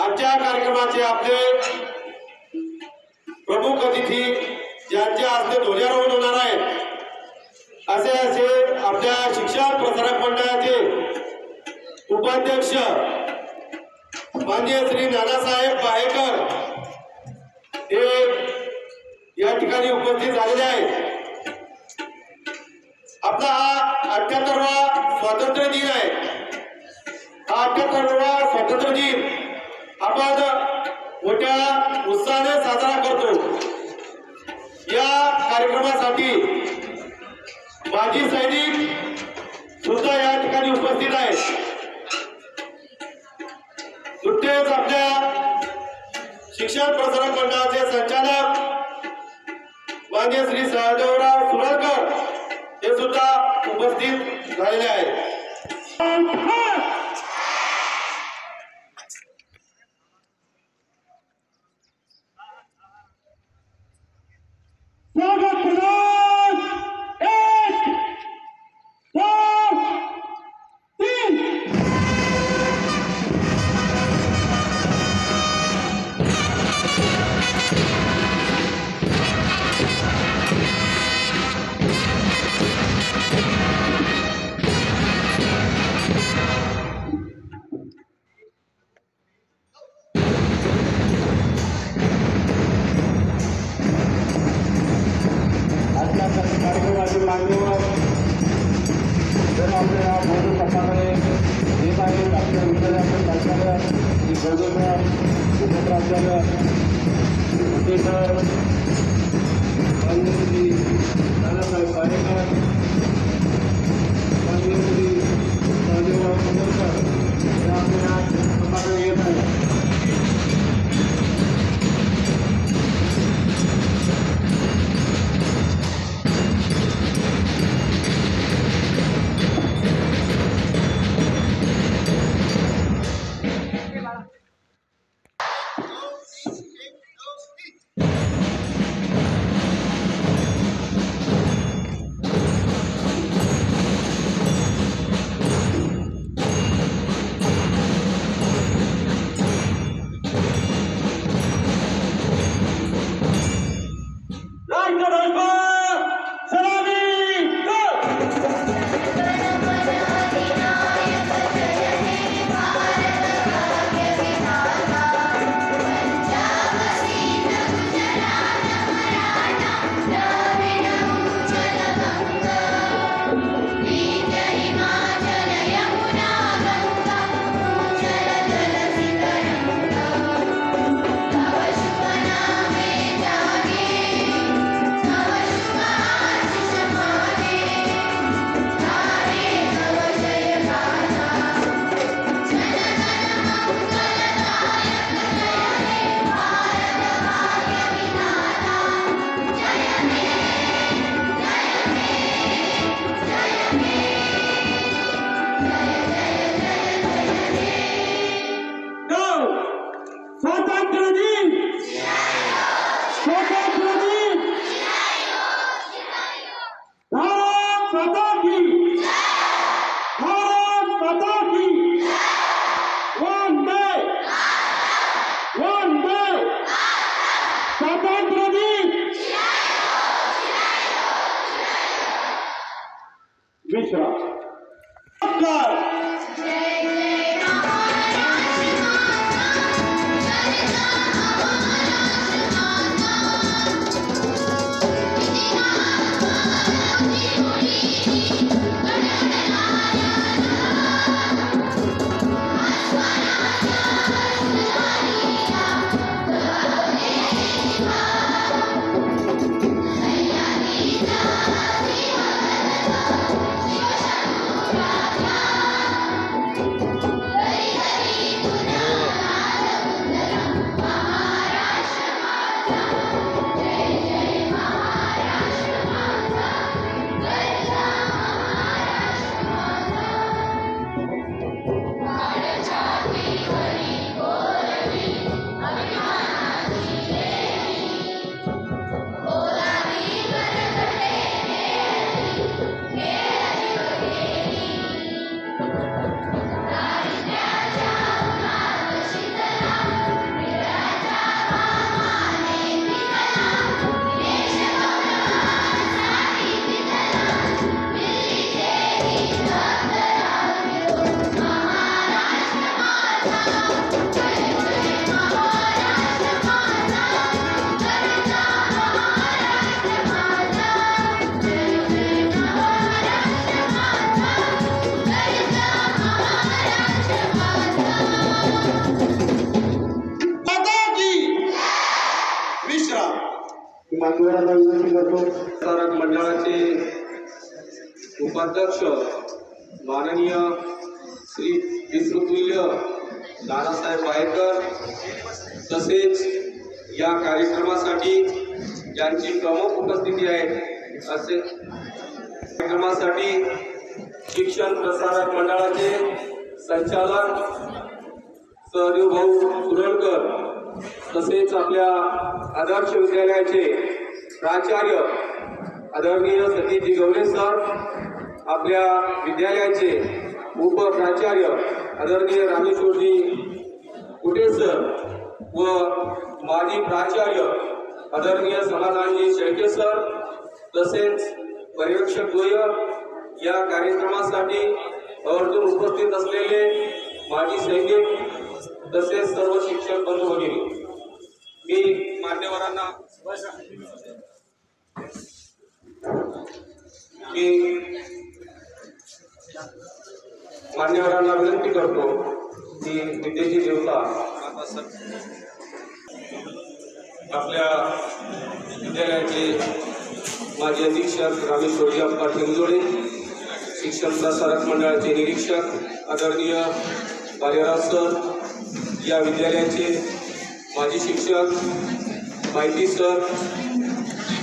आजच्या कार्यक्रमाचे आपले प्रमुख अतिथी ज्यांच्या हस्ते ध्वजारोहण होणार आहे असे आपल्या शिक्षण प्रसारक मंडळाचे उपाध्यक्ष माननीय श्री नानासाहेब बाहेकर हे या ठिकाणी उपस्थित झालेले आहेत। आपला हा 78वा स्वातंत्र्य दिन आहे। हा 78वा स्वातंत्र्य दिन आपण मोठ्या उत्साहाने साजरा करतो। या कार्यक्रमासाठी माजी सैनिक सुद्धा या ठिकाणी उपस्थित आहेत। नुकतेच आपल्या शिक्षण प्रसारक मंडळाचे संचालक माननीय श्री सहदेवराव सुरळकर हे सुद्धा उपस्थित झालेले आहेत। मान्यवरांना विनंती करतो. प्रसारक मंडळाचे उपाध्यक्ष माननीय श्री विश्वतुल्य नानासाहेब वायकर तसेच या कार्यक्रमासाठी ज्यांची प्रमुख उपस्थिती आहे असे कार्यक्रमासाठी शिक्षण प्रसारक मंडळाचे संचालक सहदेव भाऊ सुरळकर तसेच आपल्या आदर्श विद्यालयाचे प्राचार्य आदरणीय सतीजी गवळे सर, आपल्या विद्यालयाचे उपप्राचार्य आदरणीय रामेश्वरजी कुटे सर व माजी प्राचार्य आदरणीय समाधानजी शेळके सर तसेच पर्यवेक्षक द्वय, या कार्यक्रमासाठी आवर्जून उपस्थित असलेले माजी सैनिक तसेच सर्व शिक्षक बंधू भगिनी, मी मान्यवरांना विनंती करतो की विद्येची देवता आपल्या विद्यालयाचे माजी अधीक्षक रामेश्वरजी अप्पा ठेंगजोडे, शिक्षण प्रसारक मंडळाचे निरीक्षक आदरणीय बालेराव सर, या विद्यालयाचे माजी शिक्षक माहिती सर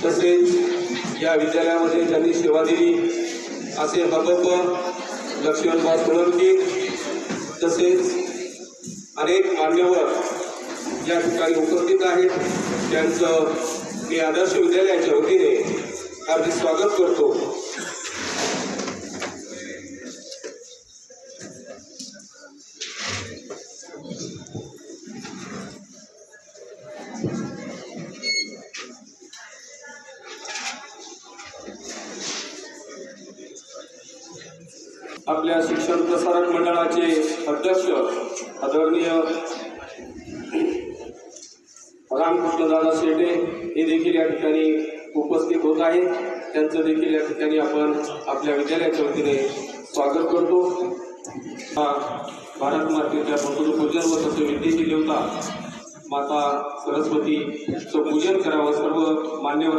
तसेच या विद्यालयामध्ये ज्यांनी सेवा दिली असे हबप लक्ष्मणराव सोळंकी तसेच अनेक मान्यवर या ठिकाणी उपस्थित आहेत, त्यांचं मी आदर्श विद्यालयाच्या वतीने हार्दिक स्वागत करतो. आपल्या शिक्षण प्रसारक मंडळाचे अध्यक्ष आदरणीय रामकृष्णदादा शेटे हे देखील या ठिकाणी उपस्थित होत आहेत, त्यांचं देखील या ठिकाणी आपण आपल्या विद्यालयाच्या वतीने स्वागत करतो. भारत मातेच्या पूजन व तसे विद्येची देवता माता सरस्वतीचं पूजन करावं सर्व मान्यवर.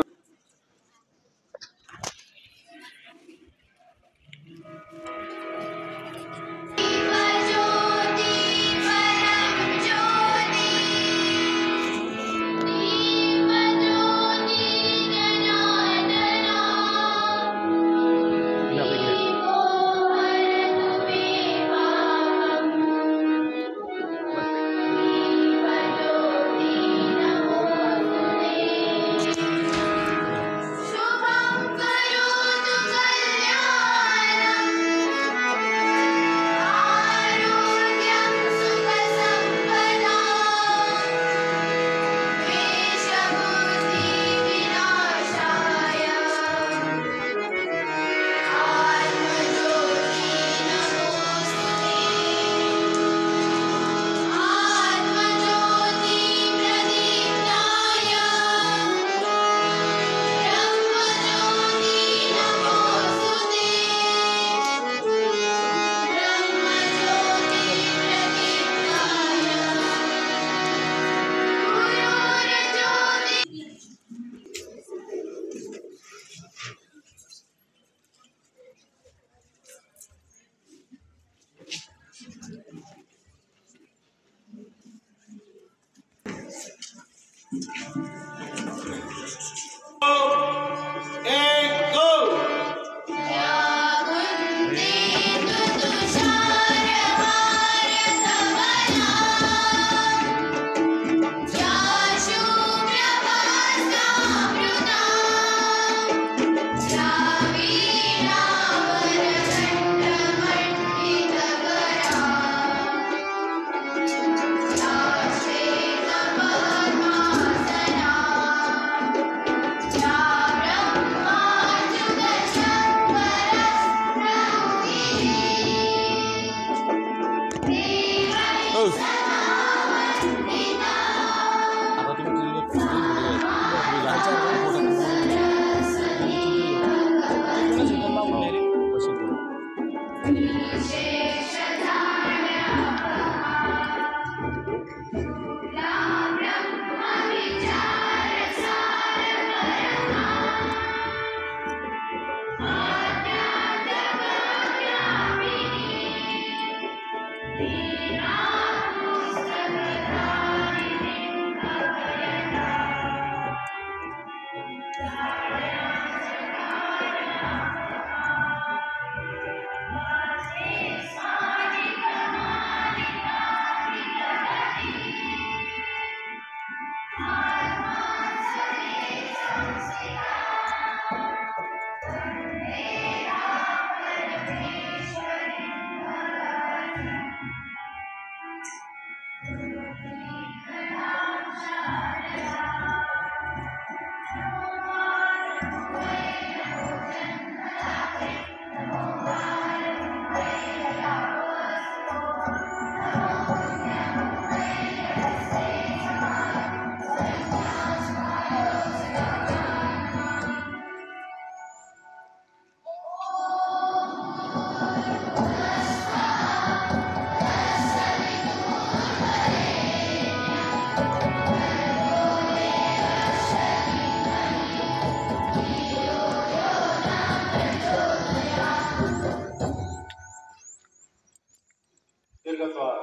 दीर्घस्वर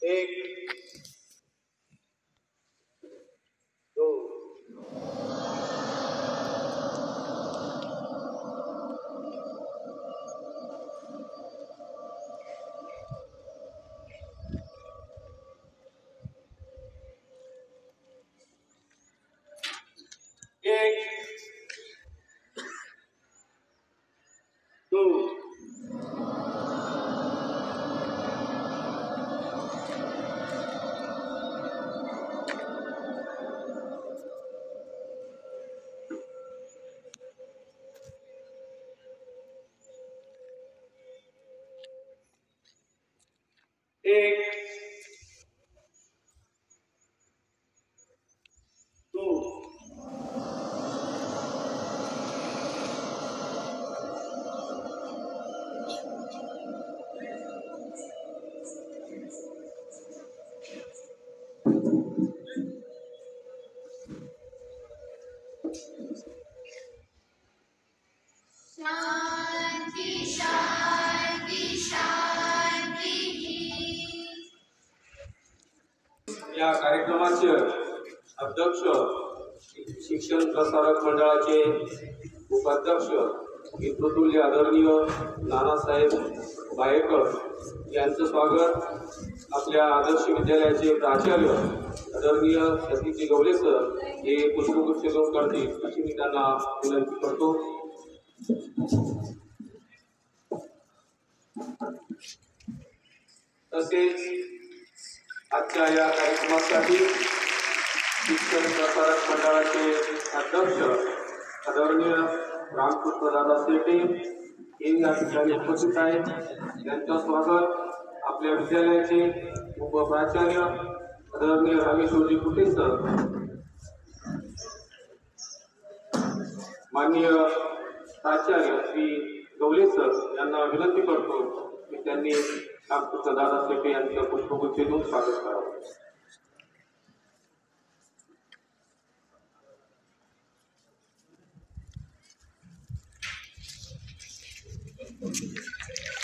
एक दोन एक दोन एक दोन शांति शांति शांति। या कार्यक्रमाचे अध्यक्ष शिक्षण प्रसारक मंडळाचे उपाध्यक्ष विप्रतुल्य आदरणीय नानासाहेब बायेकर यांचं स्वागत आपल्या आदर्श विद्यालयाचे प्राचार्य आदरणीय सतीश गवले सर हे पुष्पगुच्छ देऊन करतील अशी मी त्यांना विनंती करतो. तसेच आजच्या या कार्यक्रमासाठी शिक्षण प्रसारक मंडळाचे अध्यक्ष आदरणीय रामकृष्णदादा शेटे हे या ठिकाणी उपस्थित आहेत. त्यांचं स्वागत आपल्या विद्यालयाचे उपप्राचार्य आदरणीय रामेश्वरजी कुटे सर, माननीय प्राचार्य श्री गवले सर यांना विनंती करतो की त्यांनी रामकृष्णदादा शेटे यांचं पुष्पगुच्छ देऊन स्वागत करावं.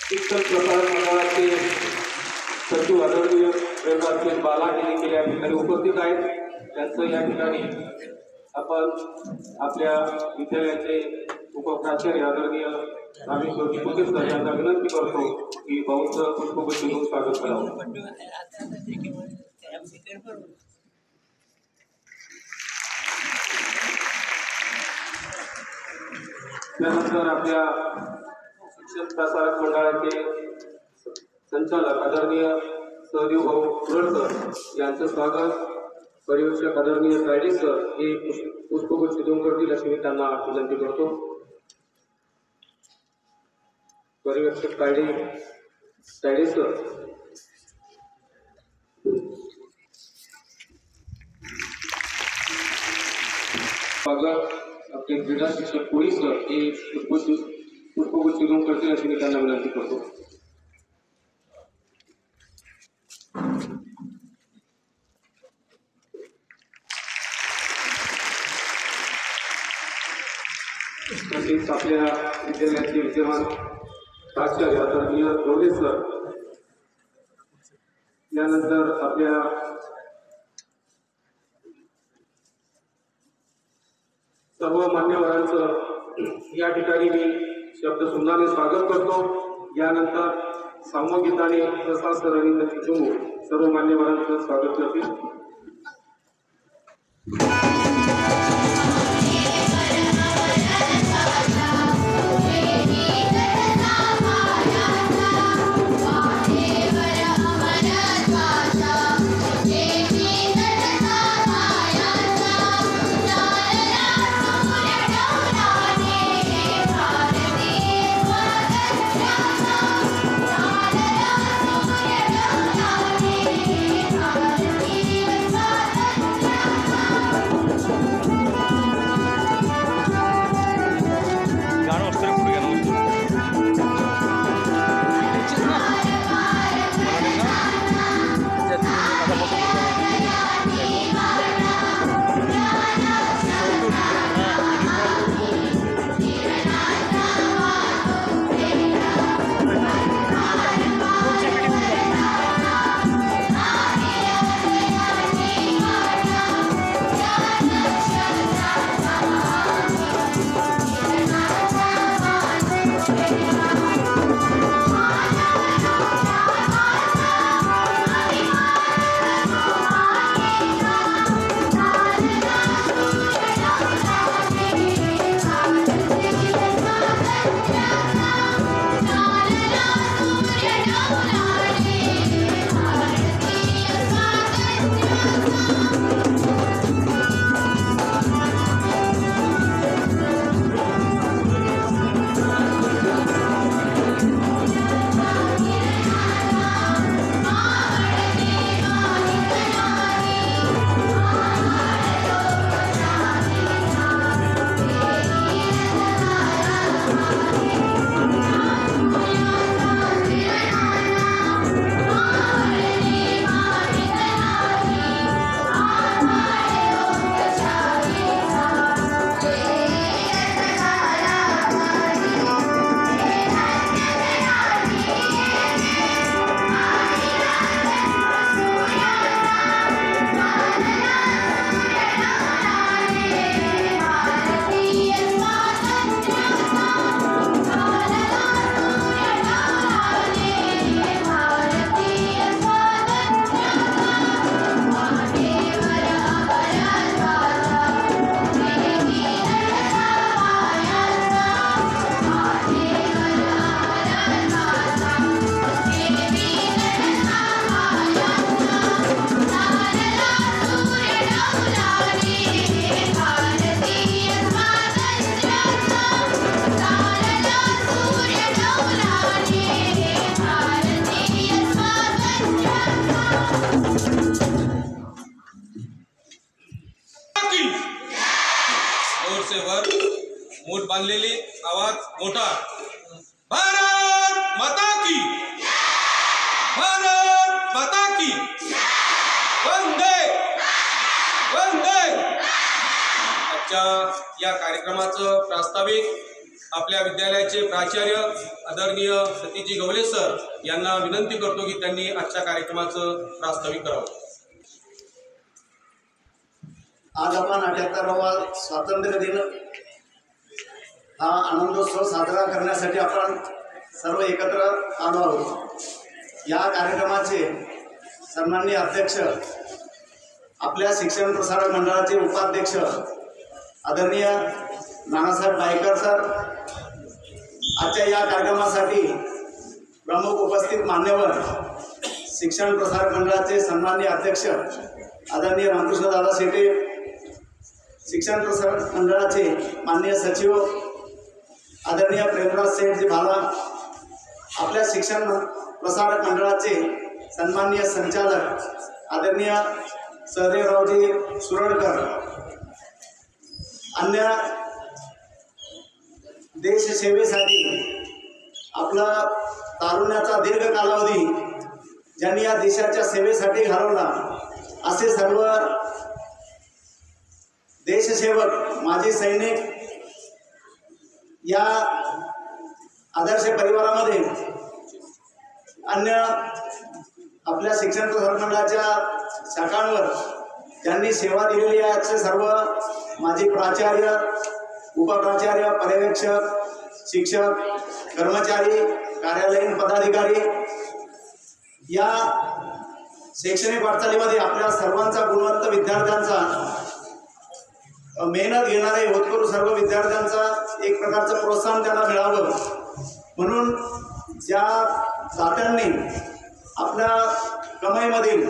शिक्षण प्रसारक मंडळाचे सचिव आदरणीय प्रेमराज बाला हे देखील या ठिकाणी उपस्थित आहेत. त्यांचं या ठिकाणी आपण आपल्या विद्यालयाचे उपप्राचार्य आदरणीय रामेश्वरजी कुटे सर यांना विनंती करतो की बहुचं पुष्पगुच्छ देऊन स्वागत करावं. त्यानंतर आपल्या शिक्षण प्रसारक मंडळाचे संचालक आदरणीय सहदेव भाऊ सुरडकर यांचं स्वागत पर्यवेक्षक आदरणीय तायडे सर हे पुष्पगुच्छ देऊन करतील अशी मी त्यांना विनंती करतो. पर्यवेक्षक तायडे सर. स्वागत आपले क्रीडा शिक्षक कोळी सर हे पुष्पगुच्छ देऊन करतील अशी मी त्यांना विनंती करतो. तसेच आपल्या विद्यालयाचे विद्यमान प्राचार्य आदरणीय गवले सर यानंतर आपल्या सर्व मान्यवरांचं या ठिकाणी मी शब्द सुंदराने स्वागत करतो। यानंतर सामूहिकताने प्रसाद सर आणि त्यांची चमू सर्व मान्यवरांचं स्वागत करतील। मोठ बांधलेली आवाज मोठा। भारत माता की, भारत माता की, वंदे वंदे। आजच्या या कार्यक्रमाचं प्रास्ताविक आपल्या विद्यालयाचे प्राचार्य आदरणीय सतीजी गवले सर यांना विनंती करतो की त्यांनी आजच्या कार्यक्रमाचं प्रास्ताविक करावं। आज आपण 78वा स्वातंत्र्य दिन हा आनंदोत्सव साजरा करण्यासाठी आपण सर्व एकत्र आलो आहोत। या कार्यक्रमाचे सन्माननीय अध्यक्ष, आपल्या शिक्षण प्रसारक मंडळाचे उपाध्यक्ष आदरणीय नानासाहेब नायकर सर, आजच्या या कार्यक्रमासाठी प्रमुख उपस्थित मान्यवर शिक्षण प्रसारक मंडळाचे सन्माननीय अध्यक्ष आदरणीय रामकृष्णदादा शेटे, शिक्षण प्रसारक मंडळाचे माननीय सचिव आदरणीय प्रेमराज सेठजी भाला, आपल्या शिक्षण प्रसारक मंडळाचे सन्माननीय संचालक आदरणीय सहदेवरावजी सुरडकर, अन्य देशसेवेसाठी आपला तारुण्याचा दीर्घ कालावधी ज्यांनी या देशाच्या सेवेसाठी घालवला असे सर्व देशसेवक, माजी सैनिक या आदर्श परिवारामध्ये अन्य आपल्या शिक्षण मंडळाच्या शाखांवर ज्यांनी सेवा दिलेली आहे असे सर्व माजी प्राचार्य, उपप्राचार्य, पर्यवेक्षक, शिक्षक, कर्मचारी, कार्यालयीन पदाधिकारी, या शैक्षणिक वाटचालीमध्ये आपल्या सर्वांचा, गुणवंत विद्यार्थ्यांचा, मेहनत घेणारे होतकरू सर्व विद्यार्थ्यांचा एक प्रकारचं प्रोत्साहन त्यांना मिळावं म्हणून ज्या दात्यांनी आपल्या कमाईमधील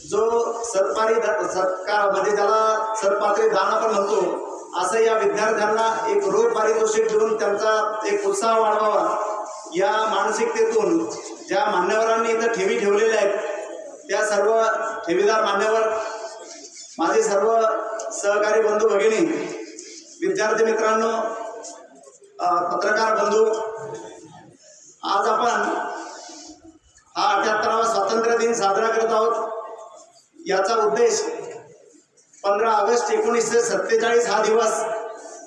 जो सत्कार म्हणजे ज्याला सत्पात्री दान आपण म्हणतो, असं या विद्यार्थ्यांना एक रोख पारितोषिक देऊन त्यांचा एक उत्साह वाढवावा, या मानसिकतेतून ज्या मान्यवरांनी इथं ठेवी ठेवलेल्या आहेत त्या सर्व ठेवीदार मान्यवर, माझे सर्व सहकारी बंधू भगिनी, विद्यार्थी मित्रांनो, पत्रकार बंधू, आज आपण हा 78वा स्वातंत्र्य दिन साजरा करत आहोत. याचा उद्देश 15 ऑगस्ट 1947 हा दिवस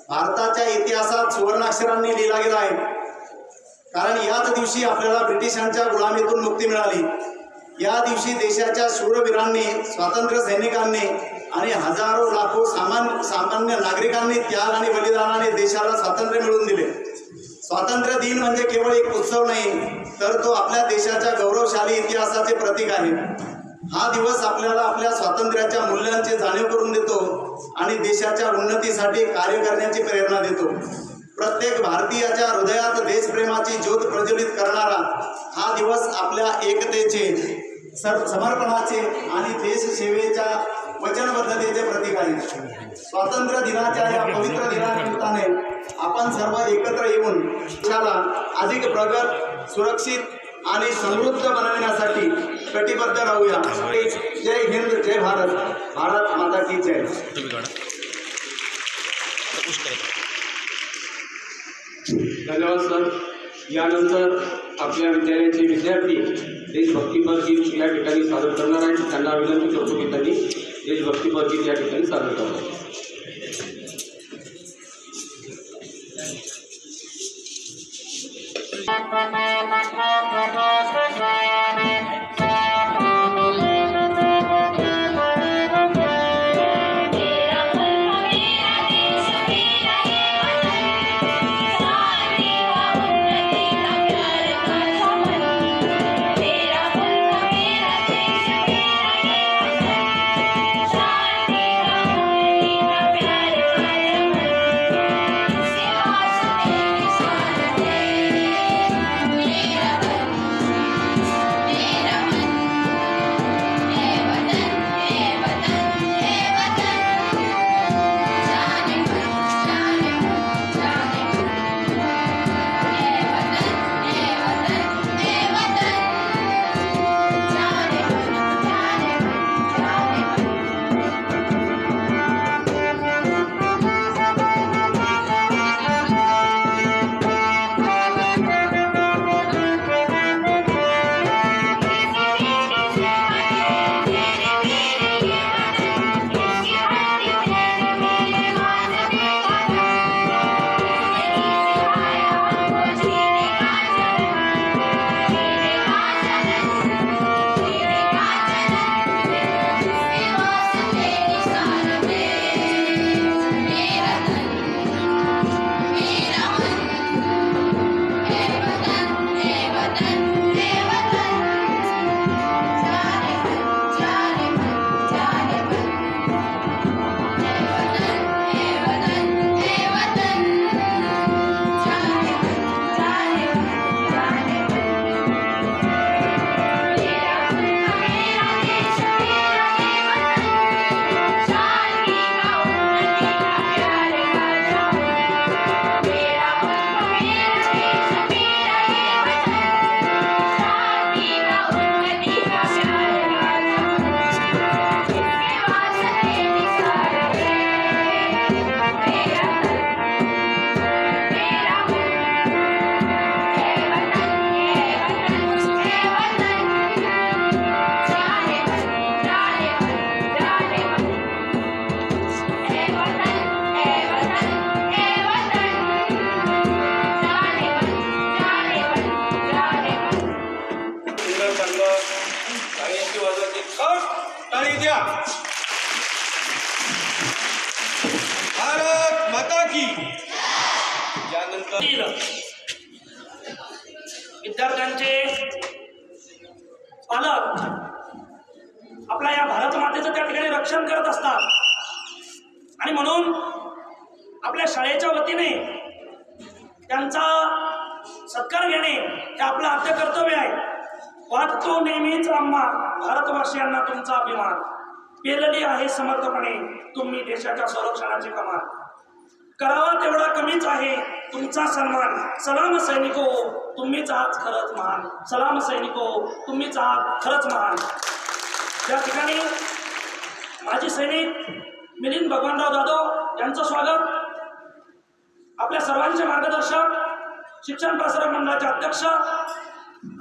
भारताच्या इतिहासात सुवर्णाक्षरांनी लिहिला गेला आहे. कारण याच दिवशी आपल्याला ब्रिटिशांच्या गुलामीतून मुक्ती मिळाली. या दिवशी देशाच्या शूरवीरांनी, स्वातंत्र्य सैनिकांनी आणि हजारो लाखो सामान्य नागरिकांनी त्याग आणि बलिदानाने देशाला स्वातंत्र्य मिळवून दिले. स्वातंत्र्य दिन म्हणजे केवळ एक उत्सव नाही, तर तो आपल्या देशाच्या गौरवशाली इतिहासाचे प्रतीक आहे. हा दिवस आपल्याला आपल्या स्वातंत्र्याच्या मूल्यांची जाणीव करून देतो आणि देशाच्या उन्नतीसाठी कार्य करण्याची प्रेरणा देतो. प्रत्येक भारतीयाच्या हृदयात देशप्रेमाची ज्योत प्रज्वलित करणारा हा दिवस आपल्या एकतेचे, समर्पणाचे आणि देशसेवेच्या वचनबद्धतेचे प्रतीक आहे. स्वातंत्र्य दिनाच्या या पवित्र दिनानिमित्ताने आपण सर्व एकत्र येऊन देशाला अधिक प्रगत, सुरक्षित आणि समृद्ध बनविण्यासाठी कटिबद्ध राहूया. जय हिंद, जय भारत, भारत माता की जय. धन्यवाद सर. यानंतर आपल्या विद्यालयाचे विद्यार्थी देशभक्तीपर गीत या ठिकाणी सादर करणार आहेत. त्यांना विनंती करतो की त्यांनी देशभक्तीपर गीत या ठिकाणी सादर करावं. द्या. भारत माता की. यानंतर विद्यार्थ्यांचे पालक आपल्या या भारत मातेचं त्या ठिकाणी रक्षण करत असतात आणि म्हणून आपल्या शाळेच्या वतीने त्यांचा सत्कार घेणे हे आपलं आद्य कर्तव्य आहे. वाटतो नेहमीच आम्हा भारतवासियांना तुमचा अभिमान, पेलली आहे समर्थपणे तुम्ही देशाच्या संरक्षणाची कमान. करावा तेवढा कमीच आहे तुमचा सन्मान. सलाम सैनिको तुम्हीच आहात खरंच महान. सलाम सैनिको तुम्हीच आहात खरंच महान. या ठिकाणी माजी सैनिक मिलिंद भगवानराव जाधव यांचं स्वागत. आपल्या सर्वांचे मार्गदर्शक शिक्षण प्रसारक मंडळाचे अध्यक्ष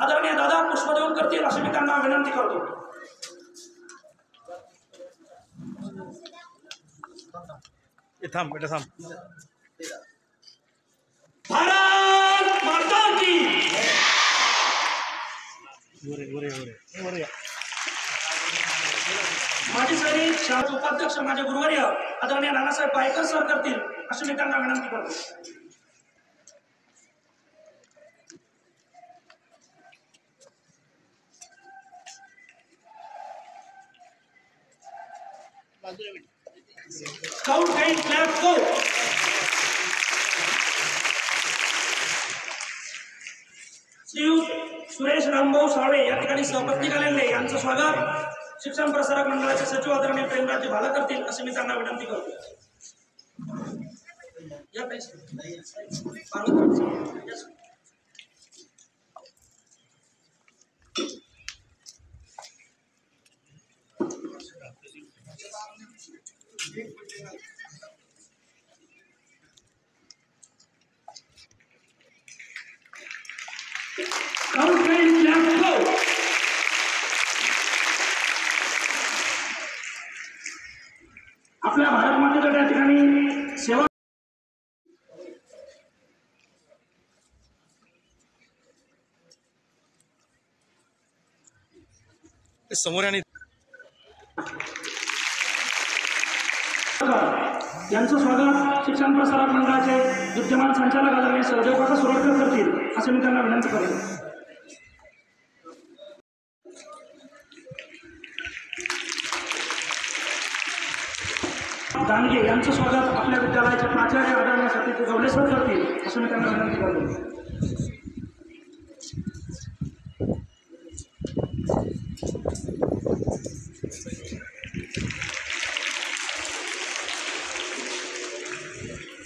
आदरणीय दादा पुष्प देऊन करतील अशी मी त्यांना विनंती करतो. भारत माता की. माजी सैनिक शाळेचे उपाध्यक्ष माझे गुरुवर्य आदरणीय नानासाहेब पायकर सर करतील अशी मी त्यांना विनंती करतो. स्काउट गाईड फ्लॅग गो. श्रीयुत सुरेश रामभाऊ साळवे या ठिकाणी सहपत्नी आलेले यांचं स्वागत शिक्षण प्रसारक मंडळाचे सचिव आदरणीय प्रेमराजी भाला करतील अशी मी त्यांना विनंती करतो. या आपल्या भारत मातेच्या त्या ठिकाणी सेवा समोर आणि यांचं स्वागत शिक्षण प्रसारक मंडळाचे विद्यमान संचालक आदरणीय सहदेव काका सुरडकर करतील असे मी त्यांना विनंती करतो. दानगे यांचं स्वागत आपल्या विद्यालयाचे प्राचार्य आदरणीय सतीश गवलेसर करतील असं मी त्यांना विनंती करतो.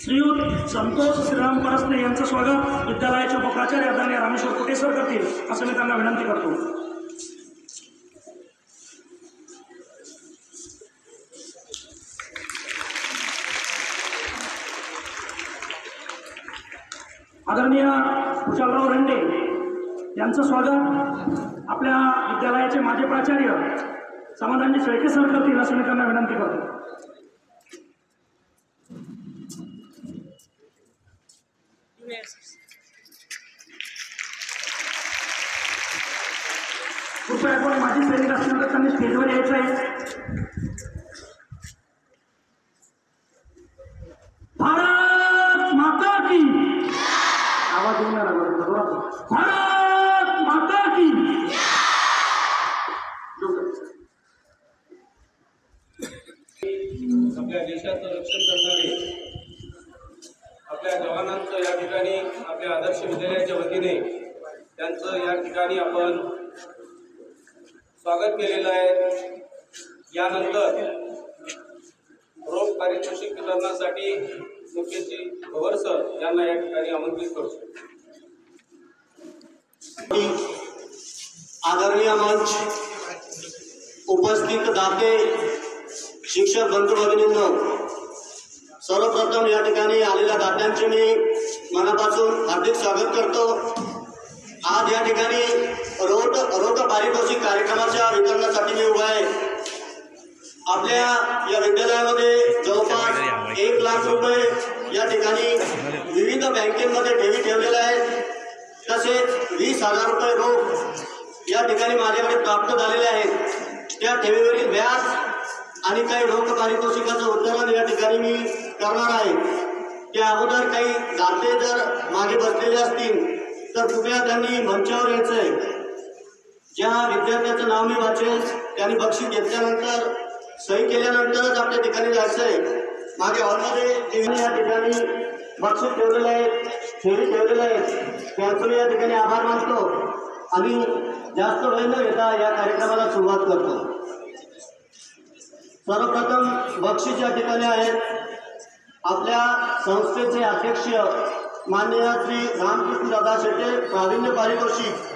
श्रीयुत संतोष श्रीराम परस्ते यांचं स्वागत विद्यालयाचे उपप्राचार्य आदरणीय रामेश्वर कोटेश्वर करतील असं मी त्यांना विनंती करतो. आदरणीय कुशालराव रेंडे यांचं स्वागत आपल्या विद्यालयाचे माजी प्राचार्य समाधानजी शेळके सर करतील असं मी त्यांना विनंती करतो. कृपया कोणी माजी सैनिक असल्यानंतर त्यांनी स्टेजवर यायचं आहे. भारत माता की. आवाज येऊन भारत माता की. आपल्या देशाचं रक्षण करणारे आपल्या जवानांचं या ठिकाणी आपल्या आदर्श विद्यालयाच्या वतीने त्यांचं या ठिकाणी आपण स्वागत केलेलं आहे. यानंतर रोख पारितोषिक वितरणासाठी मुख्यमंत्री पवार सर यांना या ठिकाणी आमंत्रित करतो. आदरणीय मंच उपस्थित दाते शिक्षक बंधू भगिनींनो, सर्वप्रथम या ठिकाणी आलेल्या दात्यांचे मी मनापासून हार्दिक स्वागत करतो. आज या ठिकाणी रोख पारितोषिक कार्यक्रमाच्या वितरणासाठी मी उभा आहे. आपल्या या विद्यालयामध्ये जवळपास 1 लाख रुपये या ठिकाणी विविध बँकेमध्ये ठेवी ठेवलेल्या आहेत. तसेच 20,000 रुपये रोख या ठिकाणी माझ्याकडे प्राप्त झालेले आहेत. त्या ठेवीवरील व्याज आणि काही रोख पारितोषिकाचं उत्तरण या ठिकाणी मी करणार आहे. त्या अगोदर काही दाते जर मागे बसलेले असतील तर कृपया त्यांनी मंचावर यायचंय. ज्या विद्यार्थ्याचं नाव मी वाचेल त्यांनी बक्षीस घेतल्यानंतर सही केल्यानंतरच आपल्या ठिकाणी जायचंय. मागे हॉलमध्ये या ठिकाणी बक्षीस ठेवलेले आहेत, ठेवी ठेवलेले आहेत, त्यांचं मी या ठिकाणी आभार मानतो आणि जास्त वेळ न घेता या कार्यक्रमाला सुरुवात करतो. सर्वप्रथम बक्षीस या ठिकाणी आहेत आपल्या संस्थेचे अध्यक्ष माननीय श्री रामकृष्ण दादा शेटे प्रावीण्य पारितोषिक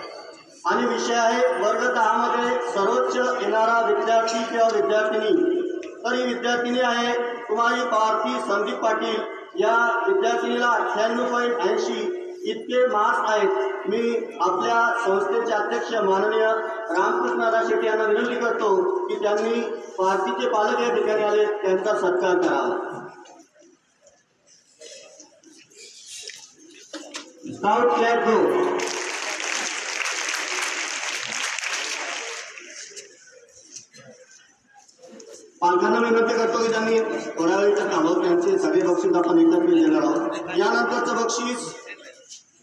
आणि विषय आहे वर्ग 10 मध्ये सर्वोच्च येणारा विद्यार्थी किंवा विद्यार्थिनी. तर ही विद्यार्थिनी आहे कुमारी पार्थी संदीप पाटील. या विद्यार्थिनीला 98.80 इतके मार्क्स आहेत. मी आपल्या संस्थेचे अध्यक्ष माननीय रामकृष्ण दादा शेटे यांना विनंती करतो की त्यांनी पार्थीचे पालक या ठिकाणी आले त्यांचा सत्कार करावा. स्काउट फ्लॅग गो. पालकांना विनंती करतो की त्यांनी थोड्या वेळेच्या कामावर त्यांचे सगळे बक्षीस आपण एकदा देणार आहोत. यानंतरचं बक्षीस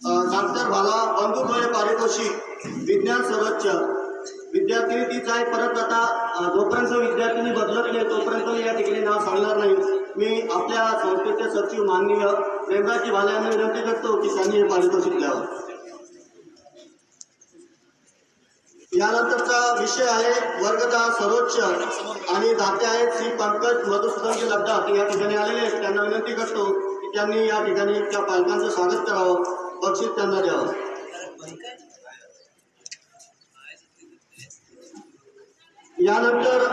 डॉक्टर बाला बंधुद्वय पारितोषिक विज्ञान सर्वोच्च. विद्यार्थिनी तीच आहे, परत आता जोपर्यंत विद्यार्थिनी बदलत नाही तोपर्यंत मी या ठिकाणी नाव सांगणार नाही. मी आपल्या संस्थेचे सचिव माननीय प्रेमराजी भाले यांना विनंती करतो की त्यांनी हे पारितोषिक द्यावं. यानंतरचा विषय आहे वर्ग 10 सर्वोच्च आणि दाते आहेत श्री पंकज मधुसूदन लब्धा. ते या ठिकाणी आलेले आहेत, त्यांना विनंती करतो की त्यांनी या ठिकाणी त्या पालकांचं स्वागत करावं, बक्षीस त्यांना द्यावं. यानंतर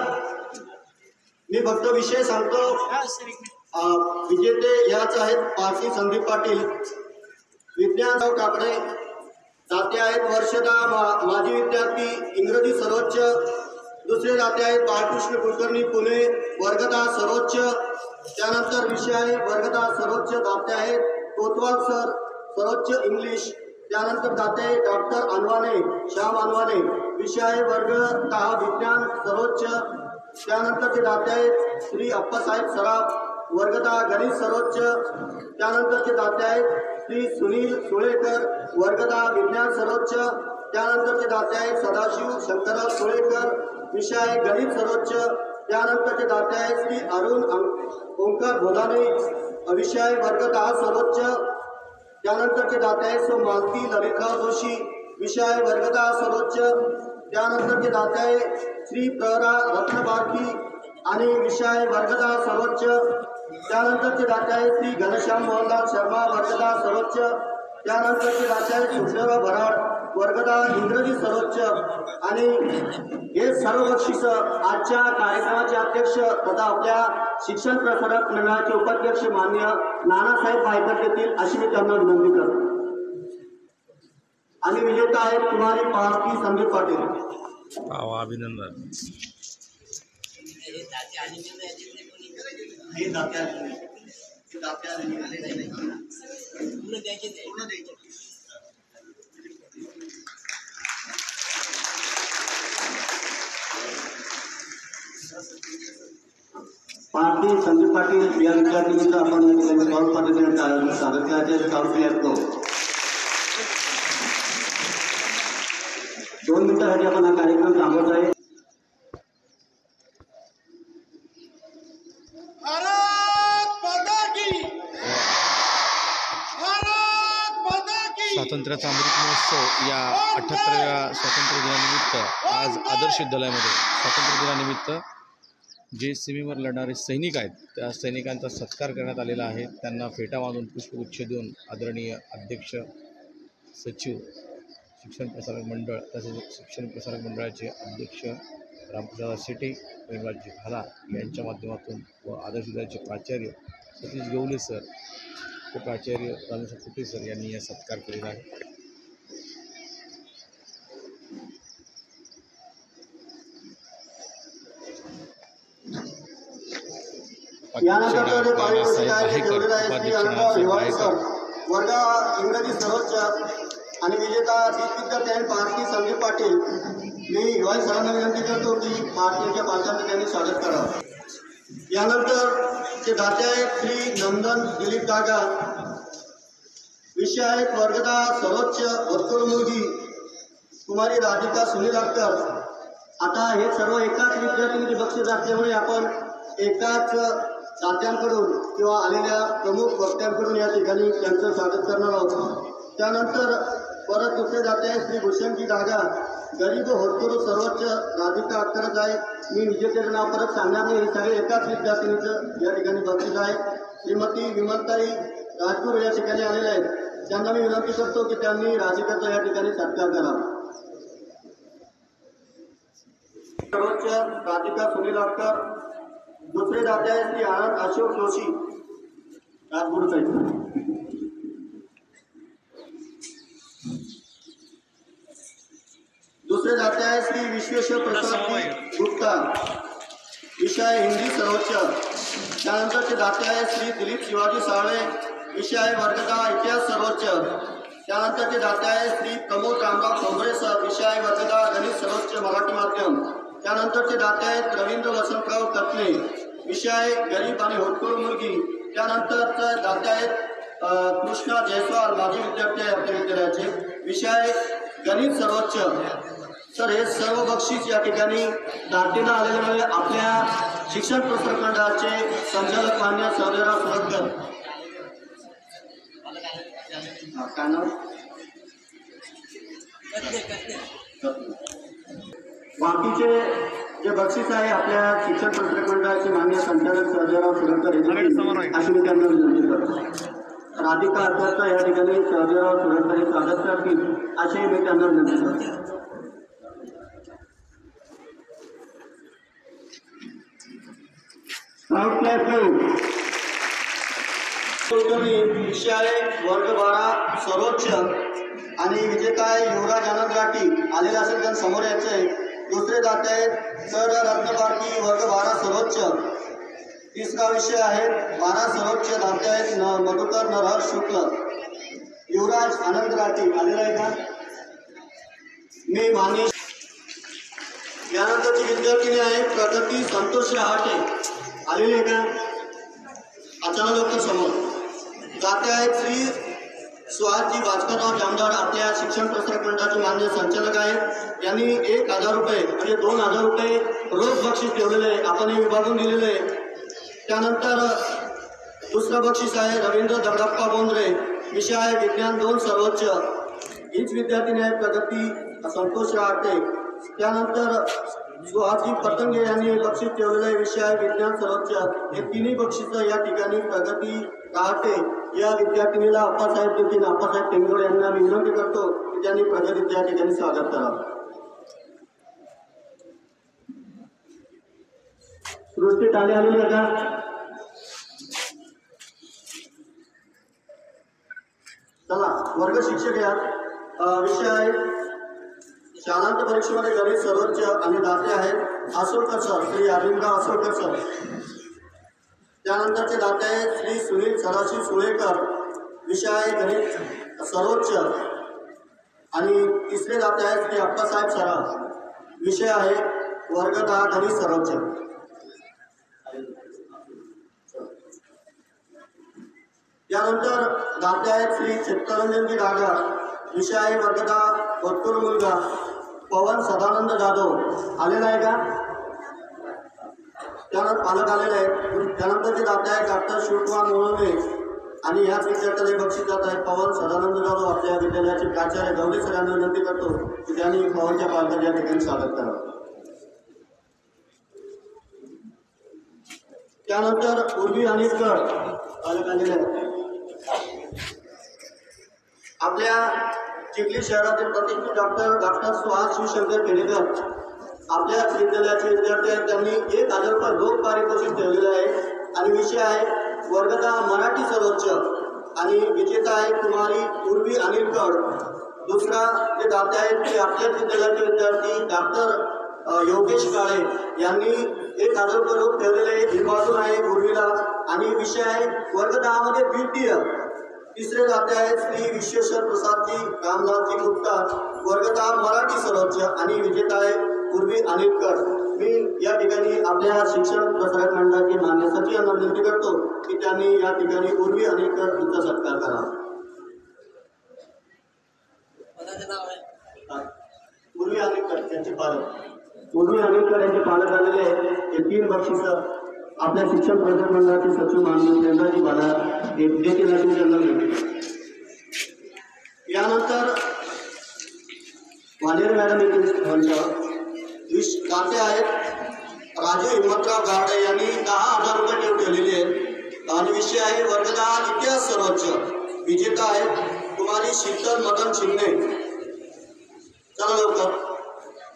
मी फक्त विषय सांगतो. विजेते याच आहेत पार्थी संदीप पाटील, विज्ञानराव काकडे. दाते आहेत वर्ष 10 माजी विद्यार्थी इंग्रजी सर्वोच्च. दुसरे दाते आहेत बाळकृष्ण कुलकर्णी पुणे वर्ग 10 सर्वोच्च. त्यानंतर विषय आहे वर्ग 10 सर्वोच्च. दाते आहेत कोतवाल सर सर्वोच्च इंग्लिश. त्यानंतर दाते डॉक्टर अनवाने श्याम अनवाने. विषय आहे वर्ग 10 विज्ञान सर्वोच्च. त्यानंतरचे दाते आहेत श्री अप्पासाहेब सराफ वर्ग 10 गणित सर्वोच्च. त्यानंतरचे दाते आहेत श्री सुनील सुळेकर वर्ग 10 विज्ञान सर्वोच्च. त्यानंतरचे दाते आहेत सदाशिव शंकरराव सुळेकर. विषय आहे गणित सर्वोच्च. त्यानंतरचे दाते आहेत श्री अरुण ओंकार भोदाने. विषय आहे वर्ग 10 सर्वोच्च. त्यानंतरचे दाते आहेत सो मालती ललितराव जोशी. विषय आहे वर्ग 10 सर्वोच्च. त्यानंतरचे दाते आहे श्री प्रहराज रत्नबारकी आणि विषय आहे वर्ग 10 सर्वोच्च. त्यानंतरचे दाते आहेत श्री घनश्याम मोहनलाल शर्मा वर्ग 10 सर्वोच्च. त्यानंतरचे दाते आहेत सुखदेवराव भराड वर्ग 10 इंग्रजी सर्वोच्च. आणि हे सर्व बक्षीस आजच्या कार्यक्रमाचे अध्यक्ष तथा आपल्या शिक्षण प्रसारक मंडळाचे उपाध्यक्ष माननीय नानासाहेब पायकर देतील अशी मी त्यांना विनंती करतो. आणि विजेता आहेत कुमारी पार्थी संदीप पाटील. अभिनंदन. पार्थी संदीप पाटील या विद्यार्थ्यांचं आपण या ठिकाणी स्काउट पद्धतीने स्वागत करायचे. स्काउट करतो. 2 मिनिटांसाठी आपण हा कार्यक्रम थांबवत आहे. स्वातंत्र्याचा अमृत महोत्सव या 78व्या स्वातंत्र्य दिनानिमित्त आज आदर्श विद्यालयामध्ये स्वातंत्र्य दिनानिमित्त जे सीमेवर लढणारे सैनिक आहेत त्या सैनिकांचा सत्कार करण्यात आलेला आहे. त्यांना फेटा बांधून पुष्पगुच्छ देऊन आदरणीय अध्यक्ष सचिव शिक्षण प्रसारक मंडळ तसेच शिक्षण प्रसारक मंडळाचे अध्यक्ष रामकृष्ण शेटे प्रेमराजी भाला यांच्या माध्यमातून व आदर्श विद्यालयाचे प्राचार्य सतीश गवले सर व प्राचार्य रामेश्वर कुटे सर यांनी या सत्कार केलेला आहे. यानंतर वर्ग इंग्रजी सर्वोच्च आणि विजेता विद्यार्थी पार्थी संदीप पाटील मी हिवाळी सरांना विनंती करतो की महाराष्ट्राच्या पालकांचं त्यांनी स्वागत करावं. यानंतर जे दाते आहेत श्री नंदन दिलीप डागा, विषय आहेत वर्गदा सर्वोच्च वस्तूर मुलगी कुमारी राधिका सुनील अख्तर. आता हे सर्व एकाच विद्यार्थ्यांची बक्षीस असल्यामुळे आपण एकाच दात्यांकडून किंवा आलेल्या प्रमुख वक्त्यांकडून या ठिकाणी त्यांचं स्वागत करणार आहोत. त्यानंतर परत दुसरे दाते आहेत श्री भूषणजी डागा, गरीब होतकरू सर्वोच्च राधिका अख्तरच आहे. मी विजेतेचं नाव परत सांगणार नाही, हे सगळे एकाच विद्यार्थिनीचं या ठिकाणी बक्षीस आहे. श्रीमती विमलताई राजपूर या ठिकाणी आलेले आहेत. त्यांना मी विनंती करतो की त्यांनी राधिकाचा या ठिकाणी सत्कार करावा. सर्वोच्च राधिका सुनील अख्तर. दुसरे दाते आहेत श्री आनंद अशोक जोशी राजपूर साईड. दुसरे दाते आहेत श्री विश्वेश्वर प्रसाद गुप्ता, विषय हिंदी सर्वोच्च. त्यानंतरचे दाते आहेत श्री दिलीप शिवाजी साळे, विषय आहे वर्गदा इतिहास सर्वोच्च. त्यानंतरचे दाते आहेत श्री प्रमोद रामराव खोबरे सर, विषय आहे वर्गदा गणित सर्वोच्च मराठी माध्यम. त्यानंतरचे दाते आहेत रवींद्र वसंतराव कत्ले, विषय आहे गरीब आणि होतकरू मुलगी. त्यानंतरचे दाते आहेत कृष्णा जयस्वाल, माजी विद्यार्थी आहे आपल्या विद्यालयाचे, विषय आहे गणित सर्वोच्च. तर हे सर्व बक्षीस या ठिकाणी दातेनं आलेल्यामुळे आपल्या शिक्षण प्रसारक मंडळाचे संचालक मान्य सर्जेराव सुरतकर, काय नाव, बाकीचे जे बक्षीस आहे आपल्या शिक्षण प्रसारक मंडळाचे मान्य संचालक सर्जेराव सुरतकर अशी मी त्यांना विनंती करतो. राधिका अख्तरचा या ठिकाणी सर्जेराव सुरतकर हे स्वागत करतील अशी मी त्यांना विनंती करतो. विषय आहे वर्ग 12 सर्वोच्च आणि विजेता आहे युवराज आनंद राठी. आलेला असेल त्यांना समोर यायचं आहे. दुसरे दाते आहेत सर रत्नपारखी वर्ग 12 सर्वोच्च. तिसरा विषय आहे 12 सर्वोच्च दाते आहेत मधुकर नरहर शुक्ल. युवराज आनंद राठी आलेला आहे का? मी मानी. यानंतरची विद्यार्थिनी आहे प्रगती संतोष रहाटे, आलेली आहे का? अचानक लवकर समोर. दाते आहेत श्री सुहासजी भास्करराव जामदार, आपल्या शिक्षण प्रसारक मंडळाचे मान्य संचालक आहेत. यांनी 1000 रुपये म्हणजे 2000 रुपये रोख बक्षीस ठेवलेले आहे, आपण हे विभागून दिलेले आहे. त्यानंतर दुसरं बक्षीस आहे रवींद्र दगडप्पा बोंद्रे, विषय आहे विज्ञान 2 सर्वोच्च. हीच विद्यार्थिनी आहे प्रगती संतोष रहाटे. त्यानंतर सुहासजी पतंगे यांनी बक्षीस ठेवलेलं आहे, विषय आहे विज्ञान सर्वोच्च. हे तिन्ही बक्षीस या ठिकाणी प्रगती रहाटे या विद्यार्थिनीला अप्पासाहेब देतील. अप्पासाहेब टेंगोळे यांना मी विनंती करतो की त्यांनी प्रगतीचं या ठिकाणी स्वागत करावं. सृष्टी टाळे आलेली आहे का? चला वर्ग शिक्षक या विषय आहे शालांत परीक्षेमध्ये गणित सर्वोच्च आणि दाते आहेत आसोळकर सर, श्री अरविंदराव आसोळकर सर. त्यानंतरचे दाते आहेत श्री सुनील सदाशिव सुळेकर, विषय आहे गणित सर्वोच्च. आणि तिसरे दाते आहेत श्री अप्पासाहेब सराफ, विषय आहे वर्ग 10 गणित सर्वोच्च. त्यानंतर दाते आहेत श्री चित्तरंजनजी डागा, विषय आहे वर्ग 10 होतकरू मुलगा पवन सदानंद जाधव, आलेला आहे का? त्यानंतर पालक आलेले आहेत. त्यानंतरचे दाते आहेत डॉक्टर शिवकुमार मोळमे आणि ह्याच विद्यार्थ्याला बक्षीस जात आहे पवन सदानंद जाधव. आपल्या विद्यालयाचे प्राचार्य गवळे सर यांना विनंती करतो की त्यांनी पवनच्या पालकांच्या या ठिकाणी स्वागत करावं. त्यानंतर उर्वी अनिलकर पालक आलेले आहेत. आपल्या चिखली शहरातील प्रतिष्ठित डॉक्टर सुहास शिवशंकर केलेकर आपल्या विद्यालयाचे विद्यार्थी आहेत. त्यांनी 1000 रुपये रोख पारितोषिक ठेवलेले आहे आणि विषय आहे वर्ग 10 मराठी सर्वोच्च. आणि विजेता आहे कुमारी उर्वी अनिलकर. दुसरा जे दाते आहेत ते आपल्याच विद्यालयाचे विद्यार्थी डॉक्टर योगेश काळे यांनी 1000 रुपये रोख ठेवलेले आहे. विभागून आहे उर्वीला आणि विषय आहे वर्ग 10 मध्ये द्वितीय तिसरे दाते आहेत श्री विश्वेश्वर प्रसादजी रामदासजी गुप्ता, वर्ग 10 मराठी सर्वोच्च आणि विजेता आहे पूर्वी अनिलकर. मी या ठिकाणी आपल्या शिक्षण प्रसारक मंडळाचे मान्य सचिव यांना विनंती करतो की त्यांनी या ठिकाणी पूर्वी अनिलकर यांचा सत्कार करावा. पूर्वी अनिलकर यांचे पालक झालेले हे 3 बक्षीस आपल्या शिक्षण प्रसारक मंडळाचे सचिव माननीय प्रेमराजी बाला देखील त्यांना मिळते. यानंतर वानेर मॅडम येथील दाते आहेत राजू हिम्मतराव गावडे यांनी 10,000 रुपये ठेवलेले आहेत आणि विषय आहे वर्ग 10 इतिहास सर्वोच्च. विजेता आहेत कुमारी शीतल मदन शिंदे. चला लवकर.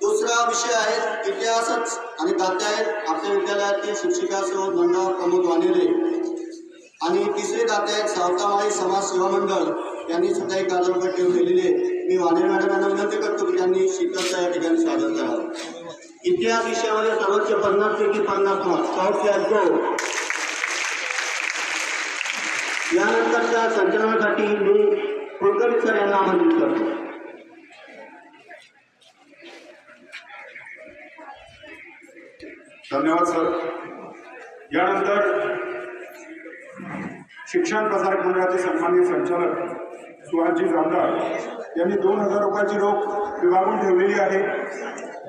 दुसरा विषय आहे इतिहासच आणि दाते आहेत आपल्या विद्यालयातील शिक्षिका सह मंडळ प्रमोद वानेरे. आणि तिसरे दाते आहेत सावतामाळी समाज सेवा मंडळ यांनी सुद्धा 1,000 रुपये ठेवलेले. मी वानेर मॅडम यांना विनंती करतो की त्यांनी शीतलचा या ठिकाणी स्वागत करावं. इतिहास विषयामध्ये सर्वोच्च 50 पैकी 50 मार्क स्काउट्स ॲट गो. यानंतरच्या संचलनासाठी मी कुलकर्णी सर यांना आमंत्रित करतो. धन्यवाद सर. यानंतर शिक्षण प्रसारक मंडळाचे सन्माननीय संचालक सुहासजी जामदार यांनी 2,000 रुपयाची रोख विभागून ठेवलेली आहे.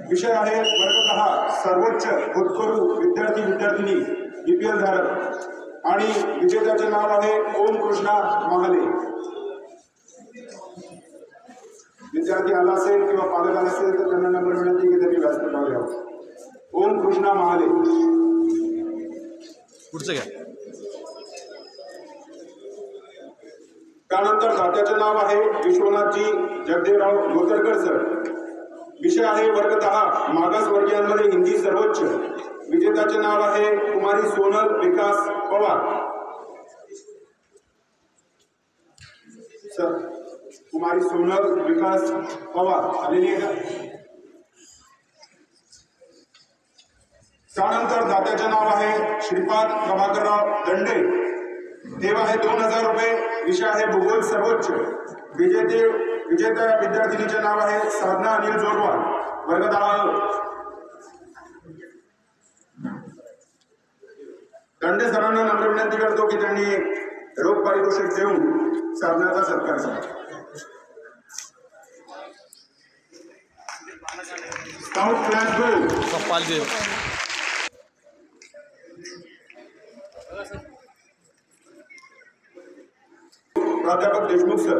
विषय आहे वर्ग 10 सर्वोच्च होतकरू विद्यार्थिनी BPL धारक आणि विजेत्याचे नाव आहे ओम कृष्णा महाले. विद्यार्थी आला असेल किंवा पालक आला असेल तर त्यांना नंबर विनंती की त्यांनी व्यासपीठावर यावं. ओम कृष्णा महाले. पुढचं घ्या. त्यानंतर दात्याचे नाव आहे विश्वनाथजी जगदेवराव लोतरकर सर. विषय आहे वर्ग 10 मागासवर्गीयांमध्ये हिंदी सर्वोच्च. विजेत्याचे नाव आहे कुमारी सोनल विकास पवार. सर कुमारी सोनल विकास पवार आलेली आहे का? त्यानंतर दात्याचे नाव आहे श्रीपाद प्रभाकरराव दंडे. ठेव आहे 2,000 रुपये. विषय आहे भूगोल सर्वोच्च. विजेत्या विद्यार्थिनीचे नाव आहे साधना अनिल जोरवाल, वर्ग 10. दंडे सरांना नम्र विनंती करतो की त्यांनी रोख पारितोषिक देऊन साधनाचा सत्कार करा. स्काउट क्लास गो कपाल देव. प्राध्यापक देशमुख सर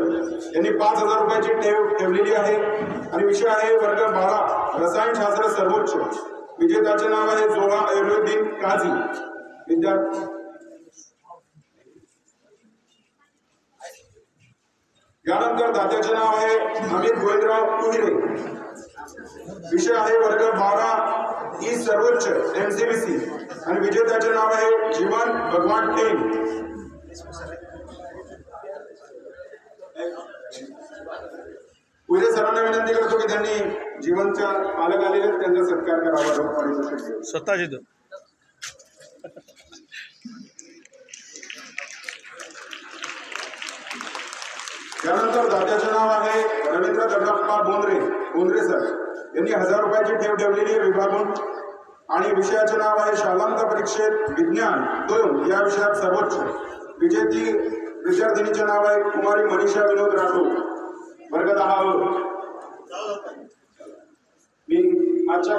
यांनी 5,000 रुपयाची ठेव ठेवलेली आहे आणि विषय आहे वर्ग 12 रसायनशास्त्र सर्वोच्च. विजेत्याचे नाव आहे जोहा आयुर्वेदिन काझी. विद्यार्थी यानंतर दात्याचे नाव आहे अमित गोविंदराव कुहिरे. विषय आहे वर्ग 12 ई सर्वोच्च MCBC आणि विजेत्याचे नाव आहे जीवन भगवान टेन. उद्या सरांना विनंती करतो की त्यांनी जीवनच्या पालक आलेले त्यांचा सत्कार करावा. रोख पारितोषिक देऊन. स्वतःची त्यानंतर दात्याचे नाव आहे रवींद्र दगडप्पा बोंद्रे सर. यांनी 1,000 रुपयाची ठेव ठेवलेली आहे विभागून आणि विषयाचे नाव आहे शालांत परीक्षेत विज्ञान 2 या विषयात सर्वोच्च. विजेती विद्यार्थिनीचे नाव आहे कुमारी मनीषा विनोद राठोड, वर्ग 10. मी आजच्या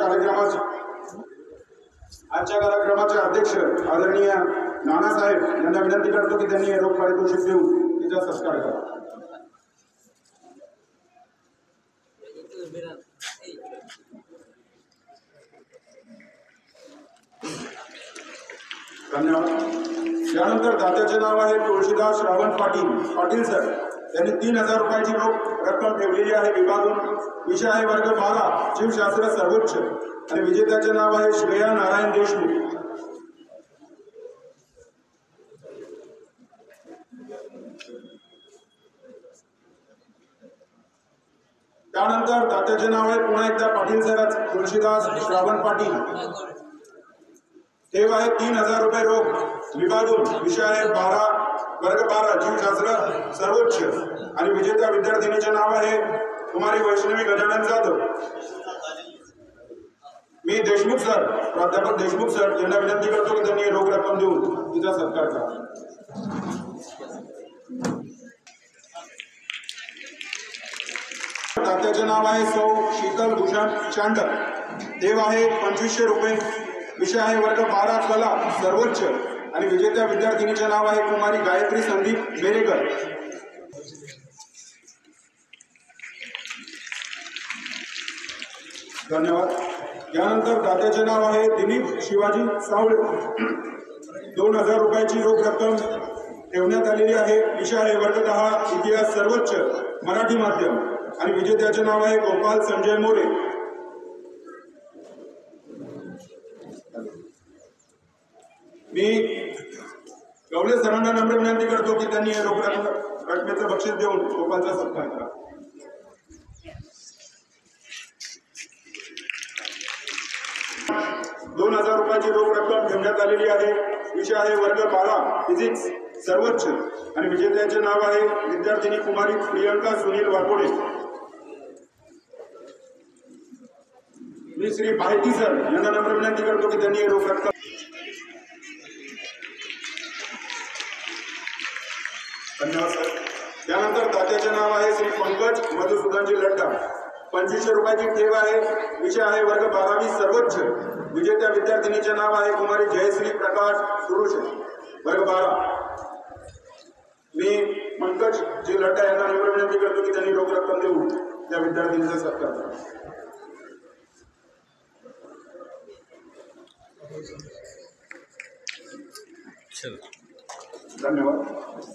कार्यक्रमाचे अध्यक्ष आदरणीय नानासाहेब यांना विनंती करतो की त्यांनी रोख पारितोषिक देऊन तिचा सत्कार करा. धन्यवाद. यानंतर दात्याचे नाव आहे तुळशीदास श्रावण पाटील सर. त्यांनी 3,000 रुपयाची रोख रक्कम ठेवलेली आहे विभागून. विषय आहे वर्ग 12 जीवशास्त्र सर्वोच्च आणि विजेत्याचे नाव आहे श्रेया नारायण देशमुख. त्यानंतर दात्याचे नाव आहे पुन्हा एकदा पाटील सरच तुळशीदास श्रावण पाटील. ठेव आहे 3000 रुपये रोख विभागून. विषय आहे वर्ग 12 जीवशास्त्र सर्वोच्च आणि विजेत्या विद्यार्थिनीचे नाव आहे कुमारी वैष्णवी गजानन जाधव. मी देशमुख सर, प्राध्यापक देशमुख सर यांना विनंती करतो की त्यांनी रोख रक्कम देऊन तिचा सत्कार करा. तात्याचे नाव आहे सौ शीतल भूषण चांडक. ठेव आहे 2500 रुपये. विषय आहे वर्ग 12 कला सर्वोच्च आणि विजेत्या विद्यार्थिनीचे नाव आहे कुमारी गायत्री संदीप बेरेकर. धन्यवाद. यानंतर दात्याचे नाव आहे दिलीप शिवाजी सावळे. 2000 रुपयाची रोख रक्कम ठेवण्यात आलेली आहे. विषय आहे वर्ग 10 इतिहास सर्वोच्च मराठी माध्यम आणि विजेत्याचे नाव आहे गोपाल संजय मोरे. मी गवले सरांना नम्र विनंती करतो की त्यांनी हे रोख रकमेचं बक्षीस देऊन गोपालचा सत्कार करा. ₹2000 रोख रक्कम ठेवण्यात आलेली आहे. विषय आहे वर्ग 12 फिजिक्स सर्वोच्च आणि विजेत्याचे नाव आहे विद्यार्थिनी कुमारी प्रियंका सुनील वाकोडे. मी श्री बायती सर यांना नम्र विनंती करतो की त्यांनी हे रोख रक्कम. धन्यवाद सर. त्यानंतर दात्याचे नाव आहे श्री पंकज मधुसूदनजी लड्डा. 2500 रुपयाची ठेव आहे. विषय आहे वर्ग 12वी सर्वोच्च. विजेत्या विद्यार्थिनीचे नाव आहे कुमारी जयश्री प्रकाश सुरुश वर्ग 12. मी पंकज जी लड्डा यांना नम्र विनंती करतो की त्यांनी रोख रक्कम देऊन त्या विद्यार्थिनीचा सत्कार करा. धन्यवाद.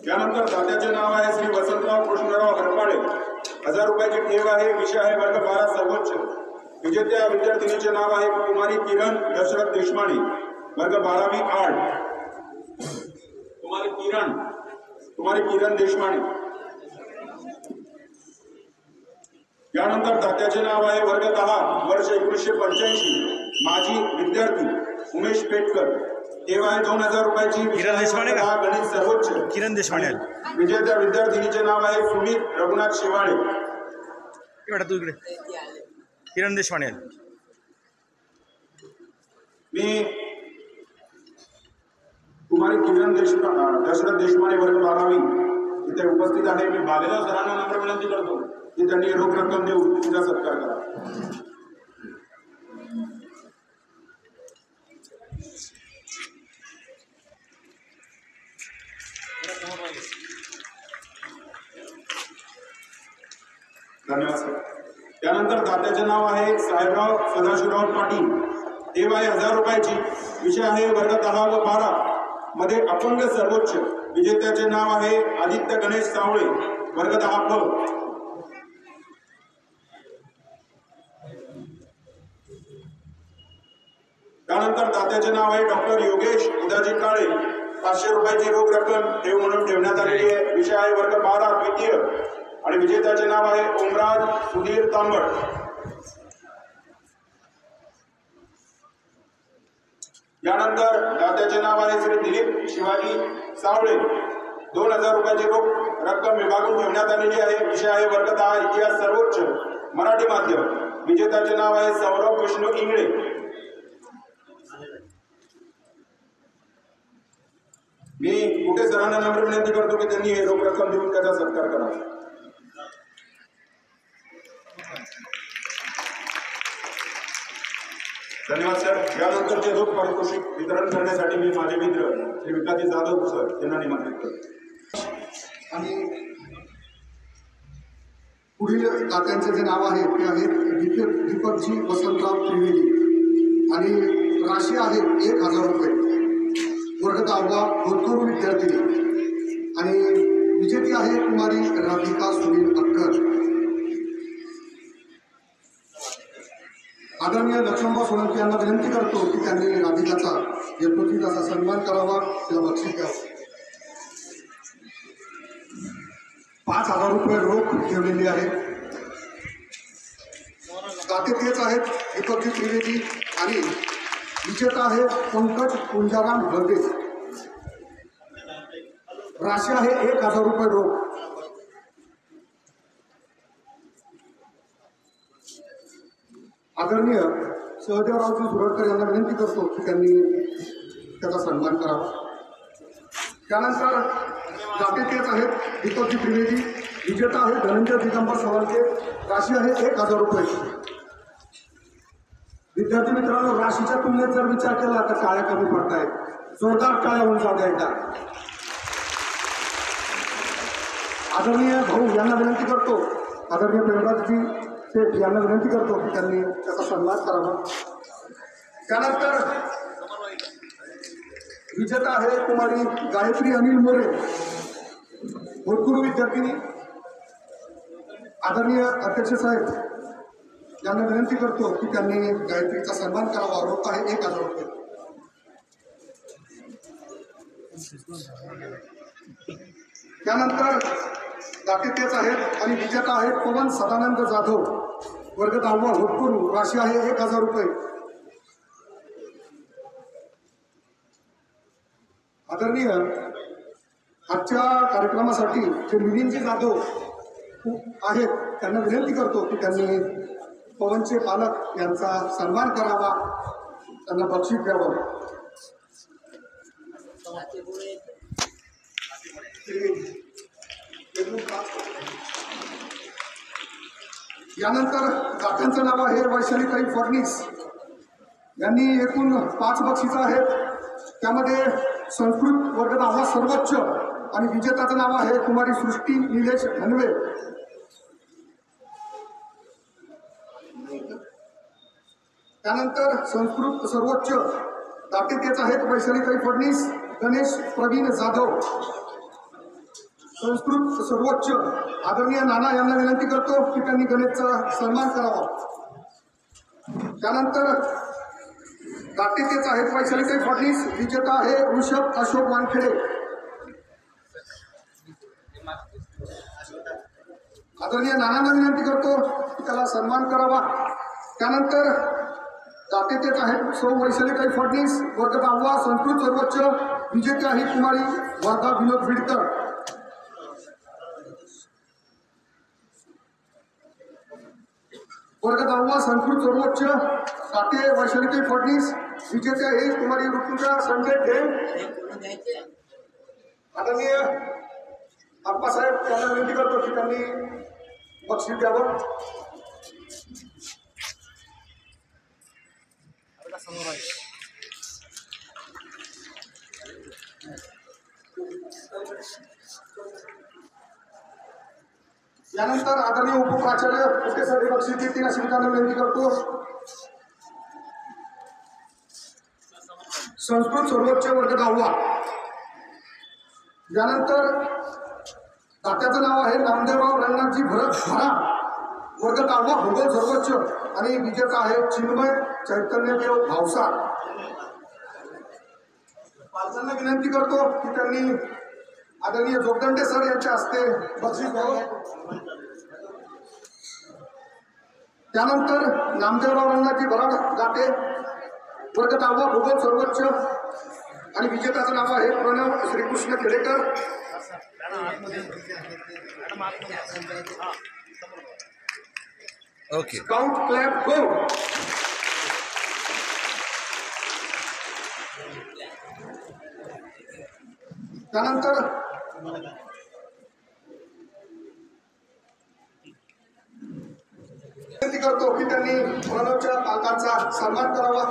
त्यानंतर दात्याचे नाव आहे श्री वसंतराव कृष्णराव हरपाळे. 1000 रुपयाची ठेव आहे. विषय आहे वर्ग 12 सर्वोच्च. विजेत्या विद्यार्थिनीचे नाव आहे कुमारी किरण दशरथ देशमाने वर्ग 12वी आर्ट. कुमारी किरण देशमाने. यानंतर दात्याचे नाव आहे वर्ग 10 वर्ष 1985 माजी विद्यार्थी उमेश पेटकर. ठेव आहे 2000 रुपयाची. किरण देशमाने का? गणित सर्वोच्च. किरण देशमाने. विजेत्या विद्यार्थिनीचे नाव आहे सुमित रघुनाथ शिवाळे. बेटा तू इकडे. किरण देशमाने. मी कुमारी किरण दशरथ देशमाने वर्ग 12वी इथे उपस्थित आहे. मी बालेराव सरांना नम्र विनंती करतो की त्यांनी रोख रक्कम देऊन तिचा सत्कार करा. धन्यवाद सर. त्यानंतर दात्याचे नाव आहे साहेबराव सदाशिवराव पाटील. ठेव आहे 1000 रुपयाची. विषय आहे वर्ग 10 व 12 मध्ये अपंग सर्वोच्च. विजेत्याचे नाव आहे आदित्य गणेश सावळे वर्ग 10 प. त्यानंतर दात्याचे नाव आहे डॉक्टर योगेश उदाजी काळे. 500 रुपयाची रोख रक्कम ठेव म्हणून ठेवण्यात आलेली आहे. विषय आहे वर्ग 12 द्वितीय आणि विजेत्याचे नाव आहे ओमराज सुधीर तांबड. यानंतर दात्याचे नाव आहे श्री दिलीप शिवाजी सावळे. 2000 रुपयाची रोख रक्कम विभागून ठेवण्यात आलेली आहे. विषय आहे वर्ग 10 इतिहास सर्वोच्च मराठी माध्यम. विजेत्याचे नाव आहे सौरभ विष्णू इंगळे. मी कुठे सरांना नम्र विनंती करतो की त्यांनी हे रोख रक्कम देऊन त्याचा सत्कार करा. धन्यवाद सर. यानंतरचे रोख पारितोषिक वितरण करण्यासाठी मी माझे मित्र श्री विकाजी जाधव सर यांना निमंत्रित करतो. आणि पुढील दात्यांचे जे नाव आहे ते आहेत दीपकजी वसंतराव त्रिवेदी आणि राशी आहे 1000 रुपये. वर्ग 10वा होतकरू विद्यार्थिनी आणि विजेती आहे कुमारी राधिका सुनील अक्कर. आदरणीय लक्ष्मणराव सोळंकी यांना विनंती करतो की त्यांनी राधिकाचा यथोचित असा सन्मान करावा, तिला बक्षीस द्यावं. 5000 रुपये रोख ठेवलेली आहे. दाते तेच आहेत दीपकजी त्रिवेदी आणि विजेता आहे पंकज कुंजाराम गडे. राशी आहे 1,000 रुपये रोख. आदरणीय सहदेवरावजी सुरडकर यांना विनंती करतो की त्यांनी त्याचा सन्मान करावा. त्यानंतर जाते तेच आहेत दीपकजी त्रिवेदी. विजेता आहे धनंजय दिगंबर सवालके. राशी आहे 1,000 रुपये. विद्यार्थी मित्रांनो, राशीच्या तुलनेत जर विचार केला तर टाळ्या कमी पडतायत. जोरदार टाळ्या होऊन जाऊ द्या. आदरणीय भाऊ यांना विनंती करतो, आदरणीय प्रेमराजजी शेठ यांना विनंती करतो की त्यांनी त्याचा सन्मान करावा. त्यानंतर विजेता आहे कुमारी गायत्री अनिल मोरे, भूतपूर्व विद्यार्थिनी. आदरणीय अध्यक्ष साहेब यांना विनंती करतो की त्यांनी गायत्रीचा सन्मान करावा. रोख आहे 1,000 रुपये. त्यानंतर दाते तेच आहेत आणि विजेता आहेत पवन सदानंद जाधव, वर्ग 10वा, भूतपूर्व. राशी आहे 1,000 रुपये. आदरणीय आजच्या कार्यक्रमासाठी जे मिलिंदजी जाधव आहेत त्यांना विनंती करतो की त्यांनी पवनचे पालक यांचा सन्मान करावा, त्यांना बक्षीस द्यावं. यानंतर दात्यांचं नाव आहे वैशालीताई फडणीस. यांनी एकूण 5 बक्षिसं आहेत. त्यामध्ये संस्कृत वर्ग 10वा सर्वोच्च आणि विजेत्याचं नाव आहे कुमारी सृष्टी निलेश धनवे. त्यानंतर संस्कृत सर्वोच्च दाते तेच आहेत वैशालीताई फडणीस, गणेश प्रवीण जाधव. संस्कृत सर्वोच्च आदरणीय नाना यांना विनंती करतो की त्यांनी गणेशचा सन्मान करावा. त्यानंतर दाते तेच आहेत वैशालीताई फडणीस. विजेता आहे ऋषभ अशोक वानखेडे. आदरणीय नानांना विनंती करतो की त्याला सन्मान करावा. त्यानंतर दाते तेच आहेत सौ वैशालीताई फडणीस, वर्ग 10वा, संस्कृत सर्वोच्च. विजेते आहे कुमारी वर्धा विनोद बिडकर. वर्ग 10वा संस्कृत सर्वोच्च दाते वैशालीताई फडणीस. विजेते आहे कुमारी ऋतुजा संजय ढेंग. आदरणीय आप्पासाहेब यांना विनंती करतो की त्यांनी बक्षीस द्यावं. यानंतर आदरणीय उपप्राचार्य कुठेसाठी बक्षीस देतील अशी त्यांना विनंती करतो. संस्कृत सर्वोच्च वर्ग 10वा. यानंतर दात्याचं नाव आहे नामदेवराव रंगनाथजी भरत भरा, वर्ग 10वा, भूगोल सर्वोच्च आणि विजेता आहे चिन्मय चैतन्यदेव भावसा. पालकांना विनंती करतो की त्यांनी आदरणीय जोगदंडे सर यांच्या हस्ते बक्षीस द्यावं. त्यानंतर नामदेवराव रंगनाथजी भरत दाते, वर्ग 10वा, भूगोल सर्वोच्च आणि विजेत्याचं नाव आहे Pranav Shrikrishna Khedekar. Okay. Scout clap go. त्यानंतर विनंती करतो की त्यांनी प्रणवच्या पालकांचा सन्मान करावा.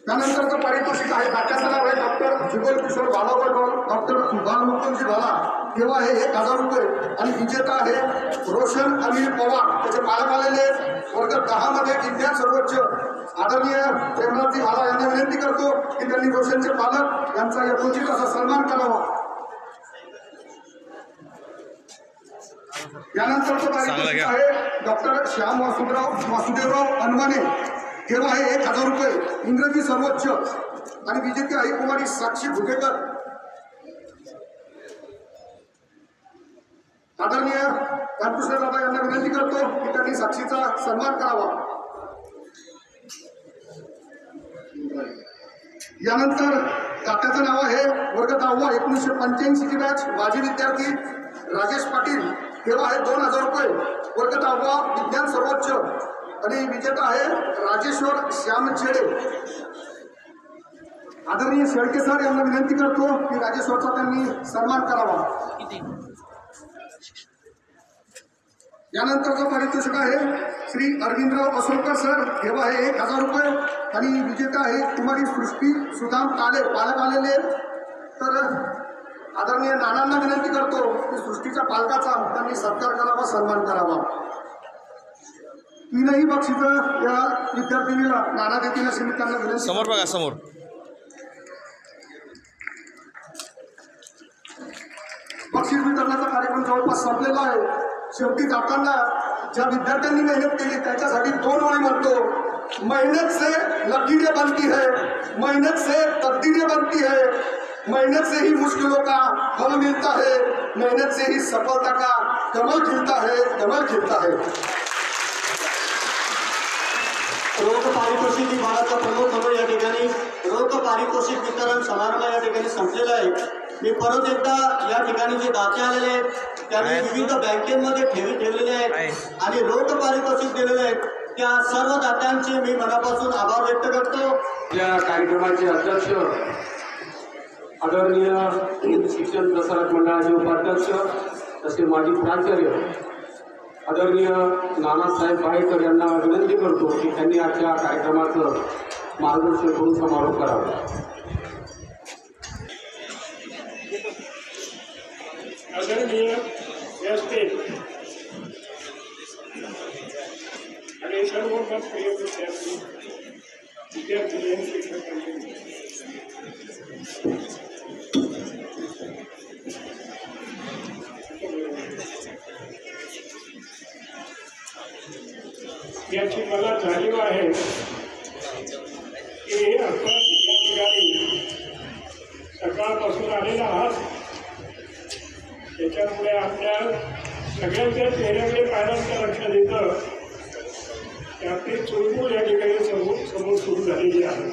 त्यानंतरचं पारितोषिक आहे. दात्याचं नाव आहे डॉक्टर जुगल किशोर भालावडकर, डॉक्टर बालमुकुंदजी भाला. तेव्हा आहे 1,000 रुपये आणि विजेता आहे रोशन अनिल पवार. त्याचे पालक आलेले आहेत वर्ग 10 मध्ये विज्ञान सर्वोच्च. आदरणीय प्रेमराजजी भाला यांना विनंती करतो की त्यांनी रोशनचे पालक यांचा यथोचित असा सन्मान करावा. यानंतरचं पारितोषिक आहे डॉक्टर श्याम वासुदेवराव अनवाने. तेव्हा आहे 1,000 रुपये, इंग्रजी सर्वोच्च आणि विजेते आहे कुमारी साक्षी भुकेकर. आदरणीय रामकृष्ण बाबा यांना विनंती करतो की त्यांनी साक्षीचा सन्मान करावा. यानंतर दात्याचं नाव आहे वर्ग 10वा 1985 ची बॅच माजी विद्यार्थी राजेश पाटील. ठेवा आहे 2000 रुपये. वर्ग 10वा विज्ञान सर्वोच्च आणि विजेता आहे राजेश्वर श्यामछेडे. आदरणीय शेळके सर यांना विनंती करतो की राजेश्वरचा त्यांनी सन्मान करावा. यानंतरचं पारितोषिक आहे श्री अरविंदराव असोलकर सर. ठेवा आहे 1000 रुपये आणि विजेता आहे कुमारी सृष्टी सुदाम ताले. पालक आलेले तर आदरणीय नानांना विनंती करतो की सृष्टीच्या पालकाचा त्यांनी सत्कार करावा, सन्मान करावा. 3ही बक्षिसं या विद्यार्थिनीला नाना देतील अशी मी त्यांना विनंती. समोर बघा, समोर. बक्षीस वितरणाचा कार्यक्रम जवळपास संपलेला आहे. शेवटी जाताना ज्या विद्यार्थ्यांनी मेहनत केली त्याच्यासाठी 2 ओळी म्हणतो. मेहनत से लकीरें बनती है, मेहनत से तकदीरें बनती है, मेहनत से ही मुश्किलों का फल मिलता है, मेहनत से ही सफलता का कमल खिलता है, कमल खिलता है. रोख पारितोषिक विभागाचा प्रमुख म्हणून या ठिकाणी रोख पारितोषिक वितरण समारंभ या ठिकाणी संपलेला आहे. मी परत एकदा या ठिकाणी जे दाते आलेले आहेत त्यांनी विविध बँकेमध्ये ठेवी ठेवलेले आहेत आणि रोख पारितोषिक दिलेले आहेत त्या सर्व दात्यांचे मी मनापासून आभार व्यक्त करतो. या कार्यक्रमाचे अध्यक्ष आदरणीय शिक्षण प्रसारक मंडळाचे उपाध्यक्ष तसे माजी प्राचार्य आदरणीय नानासाहेब बाहेकर यांना विनंती करतो की त्यांनी आजच्या कार्यक्रमाचं मार्गदर्शन करून समारोप करावा. आदरणीय व्यासपीठ आणि सर्व प्रिय विद्यार्थी शिक्षकांनी याची मला जाणीव आहे की आपण या ठिकाणी सकाळपासून आलेला आहात. त्याच्यामुळे आपल्या सगळ्यांच्या चेहऱ्याकडे पाहिल्याचं लक्षात येतं की आपली चुळबुळ या ठिकाणी समोर सुरू झालेली आहे.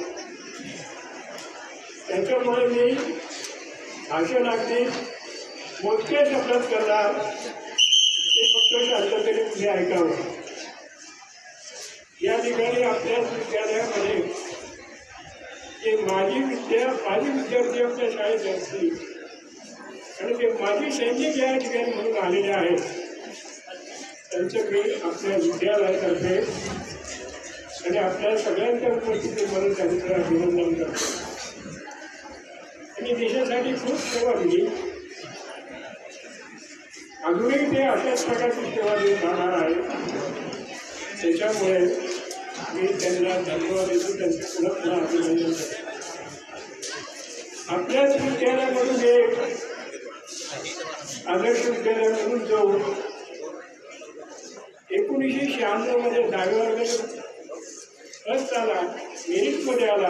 त्याच्यामुळे मी भाषण अगदी मोजक्या शब्दात करणार ते फक्त शांततेने तुम्ही ऐकावं. या ठिकाणी आपल्याच विद्यालयामध्ये जे माजी विद्यार्थी आपल्या शाळेत असतील आणि ते माजी सैनिक या ठिकाणी म्हणून आलेले आहेत त्यांचं मी आपल्या विद्यालयातर्फे आणि आपल्या सगळ्यांच्या उपस्थितीमध्ये त्यांचं अभिनंदन करतो. त्यांनी देशासाठी खूप सेवा दिली. अजूनही ते अशाच प्रकारची सेवा देत राहणार आहे. त्याच्यामुळे मी त्यांना धन्यवाद देतो. त्यांचं पुन्हा पुन्हा अभिनंदन करतो. आपल्याच विद्यालयामधून एक आदर्श विद्यालयामधून जो 1996 मध्ये 10वी वर्गात फर्स्ट आला, मेरिटमध्ये आला,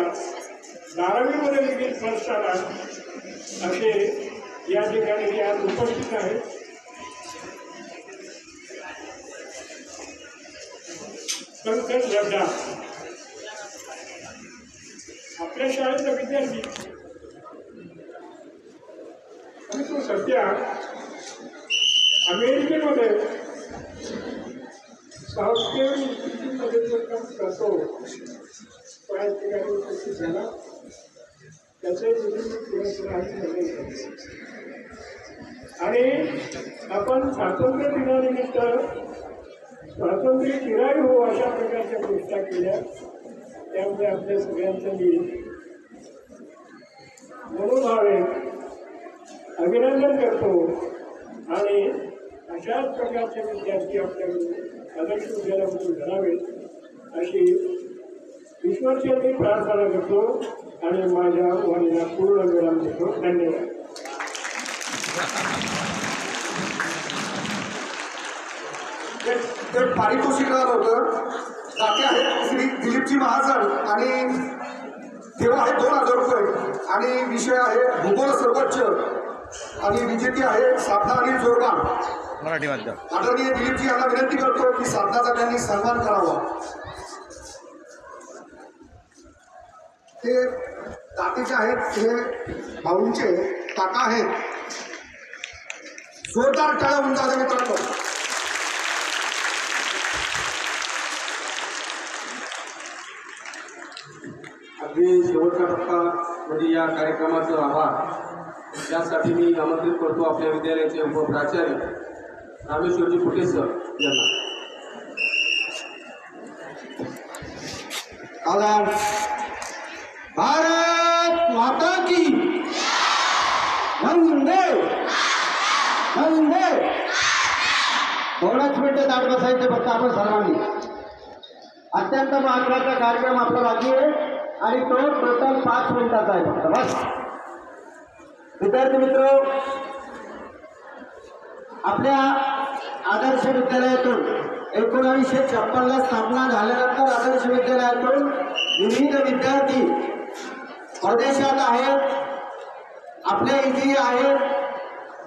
12वीमध्ये देखील फर्स्ट आला असे या ठिकाणी आज उपस्थित आहेत. पंकज लड्डा आपल्या शाळेचा विद्यार्थी आणि तो सध्या अमेरिकेमध्ये सॉफ्टवेअर इन्स्टिट्यूटमध्ये जो काम करतो त्या ठिकाणी उपस्थित झाला. त्याचे आणि आपण स्वातंत्र्य दिनानिमित्त स्वातंत्र्य चिराई हो अशा प्रकारच्या गोष्टी केल्या. त्यामुळे आपल्या सगळ्यांचं मी मनोभावे अभिनंदन करतो आणि अशाच प्रकारचे विद्यार्थी आपल्याकडून आदर्श विद्यालयामधून घडावेत अशी ईश्वरचरणी प्रार्थना करतो आणि माझ्या वाणीला पूर्ण विराम देतो. धन्यवाद. ते पारितोषिकात होतं दाते आहेत श्री दिलीपजी महाजन आणि ठेवा आहे 2000 रुपये आणि विषय आहे भूगोल सर्वोच्च आणि विजेती आहे साधना आणि जोरबान. मराठी माध्यम आदरणीय दिलीपजी यांना विनंती करतो की साधनाचा त्यांनी सन्मान करावा. ते ताटीचे आहेत, हे भाऊंचे काका आहेत. जोरदार टाळ्या होऊन जाते मित्रांनो. अगदी शेवटचा टप्पा म्हणजे या कार्यक्रमाचं आभार यासाठी मी आमंत्रित करतो आपल्या विद्यालयाचे उपप्राचार्य रामेश्वरजी फुटे सर यांना. भारत माता की वंदे वंदे. थोडंच मिनिटं दाट बसायचं फक्त आपण सर्वांनी. अत्यंत महत्वाचा कार्यक्रम आपला बाकी आहे आणि तो टोटल 5 मिनिटाचा आहे फक्त बस. विद्यार्थी मित्र, आपल्या आदर्श विद्यालयातून 1956ला स्थापना झाल्यानंतर आदर्श विद्यालयातून विविध विद्यार्थी परदेशात आहेत, आपल्या इथे आहेत,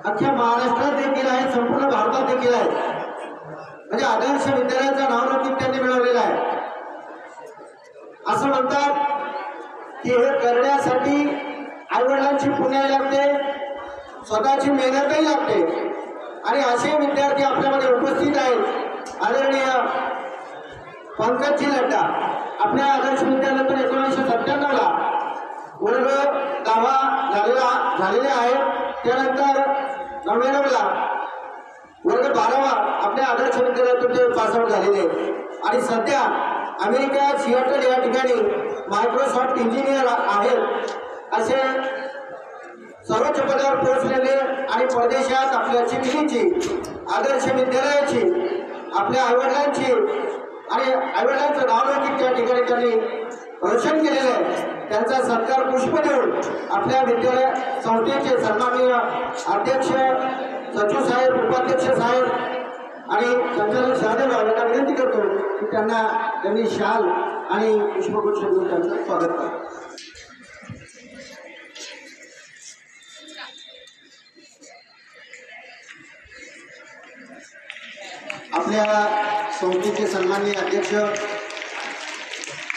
अख्ख्या महाराष्ट्रात देखील आहेत, संपूर्ण भारतात देखील आहेत. म्हणजे आदर्श विद्यालयाचं नावलौकिक त्यांनी मिळवलेलं आहे. असं म्हणतात की हे करण्यासाठी आईवडिलांची पुण्याई लागते, स्वतःची मेहनतही लागते. आणि असे विद्यार्थी आपल्यामध्ये उपस्थित आहेत. आदरणीय पंकजजी लड्डा आपल्या आदर्श विद्यालयातून 1997ला वर्ग 10 झालेले आहेत. त्यानंतर 99ला वर्ग 12 आपल्या आदर्श विद्यालयातून ते पासआउट झालेले आहेत. आणि सध्या अमेरिका सिएटल या ठिकाणी मायक्रोसॉफ्ट इंजिनियर आहेत. असे सर्वोच्च पदावर पोहोचलेले आणि परदेशात आपल्या चिखलीची आदर्श विद्यालयाची आपल्या आईवडिलांची आणि आईवडिलांचं नावलौकिक त्या ठिकाणी त्यांनी रोशन केलेलं आहे. त्यांचा सत्कार पुष्प देऊन आपल्या विद्यालय संस्थेचे सन्माननीय अध्यक्ष सचिव साहेब, उपाध्यक्ष साहेब आणि संचालक शहादेवराव यांना विनंती करतो की त्यांनी शाल आणि पुष्पगुच्छ देऊन त्यांचं स्वागत करा. आपल्या संस्थेचे सन्माननीय अध्यक्ष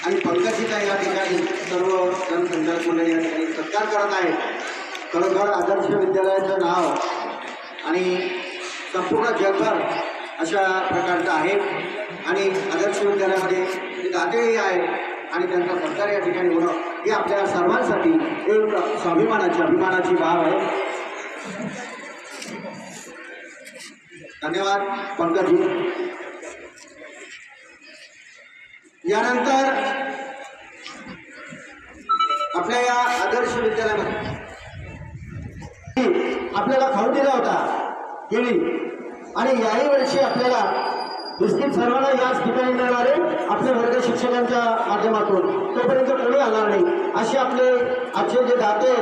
आणि पंकजीता या ठिकाणी सर्व जनसंचालक मंडळी या ठिकाणी सत्कार करत आहेत. खरोखर आदर्श विद्यालयाचं नाव आणि संपूर्ण जगभर अशा प्रकारचं आहे. आणि आदर्श विद्यालयामध्ये दातेही आहेत आणि त्यांचा सत्कार या ठिकाणी होणं ही आपल्या सर्वांसाठी एक अभिमानाची बाब आहे. धन्यवाद पंकजी. यानंतर आपल्या या आदर्श विद्यालयामध्ये आपल्याला खाऊ दिला होता केळी आणि याही वर्षी आपल्याला बिस्किट सर्वांना याच ठिकाणी मिळणार आहे आपल्या वर्ग शिक्षकांच्या माध्यमातून. तोपर्यंत कोणी आला नाही असे आपले आजचे जे दाते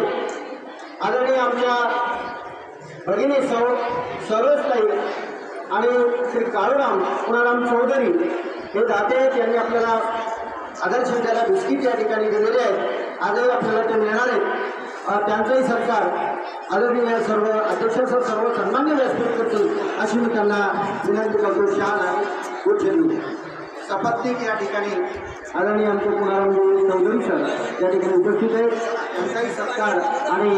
आदरणीय आमच्या भगिनी सरोजताई आणि श्री काळूराम पुनाराम चौधरी हे दाते यांनी आपल्याला आदर्श विद्यालय बिस्किट या ठिकाणी दिलेले आहेत. आजही आपल्याला ते मिळणार आहेत. त्यांचाही सत्कार आदरणीय सर्व अध्यक्ष सर्व सन्मान्य व्यासपीठ करतील अशी मी त्यांना विनंती करतो. शाल आणि गुच्छेरी सपत्नीक या ठिकाणी आदरणीय आमचे पुनाराम चौधरी सर या ठिकाणी उपस्थित आहेत. त्यांचाही सत्कार आणि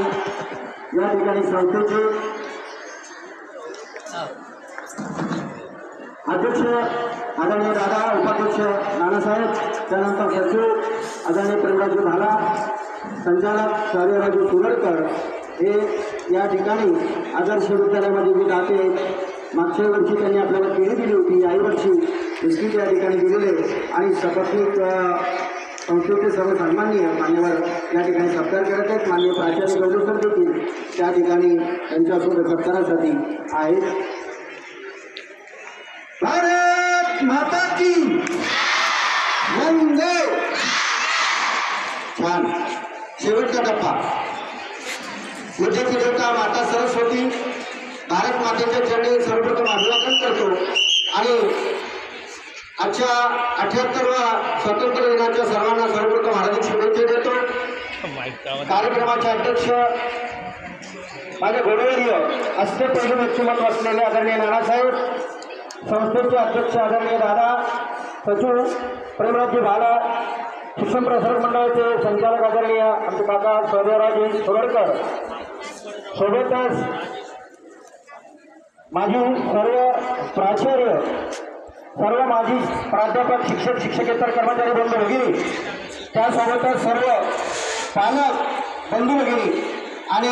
या ठिकाणी संस्थेचे अध्यक्ष आदरणीय दादा, उपाध्यक्ष नानासाहेब, त्यानंतर सचिव आदरणीय प्रेमराजू भाला, संचालक शौर्यराजू सुरडकर हे या ठिकाणी आदर्श विद्यालयामध्ये जे दाते मागच्या वर्षी त्यांनी आपल्याला केळी दिली होती, याही वर्षी बिस्किट या ठिकाणी दिलेले आणि सपत्नीक संस्थेचे सर्व सन्माननीय मान्यवर या ठिकाणी सत्कार करत आहेत. माननीय प्राचार्य गौरव सर देखील त्या ठिकाणी त्यांच्यासोबत सत्कारासाठी आहेत. भारत माता की वंदे. छान. शेवटचा टप्पा पूज्यची देवता माता सरस्वती भारत मातेच्या चरणी सर्वप्रथम अभिवादन करतो आणि आजच्या 78व्या स्वातंत्र्य दिनाच्या सर्वांना सर्वप्रथम हार्दिक शुभेच्छा देतो. कार्यक्रमाचे अध्यक्ष माझे घोडेवर्य असे पहिले व्यक्तिमत्व असलेले आदरणीय नानासाहेब, संस्थेचे अध्यक्ष आदरणीय दादा सचिव प्रेमराजी भाला, शिक्षण प्रसारक मंडळाचे संचालक आदरणीय आमचे काका सहदेवराजी सोडकर, सोबतच माझी सर्व प्राचार्य, सर्व माजी प्राध्यापक, शिक्षक, शिक्षकेतर कर्मचारी बंधू भगिनी, त्यासोबतच सर्व पालक बंधू भगिनी आणि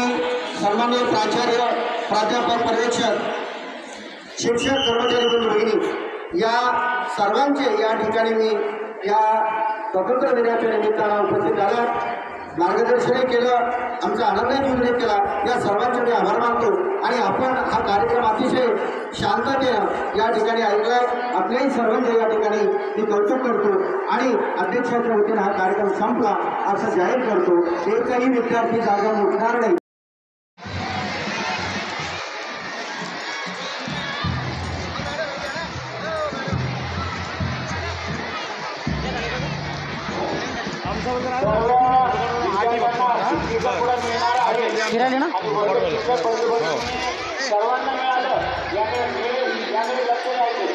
सन्माननीय प्राचार्य, प्राध्यापक, पर्यवेक्षक, शिक्षक, कर्मचारी बंधू भगिनी या सर्वांचे या ठिकाणी मी या स्वातंत्र्य दिनाच्या निमित्तानं उपस्थित झाला, मार्गदर्शनही केलं, आमचा आनंदही उल्लेख केला. या सर्वांचे मी आभार मानतो आणि आपण हा कार्यक्रम अतिशय शांततेनं या ठिकाणी ऐकला. आपल्याही सर्वांचे या ठिकाणी मी कौतुक करतो आणि अध्यक्षाच्या वतीनं हा कार्यक्रम संपला असं जाहीर करतो. एकही विद्यार्थी जागा उठणार नाही. फिरायला ना सर्वांना मिळालं याकडे लक्ष द्यायचं.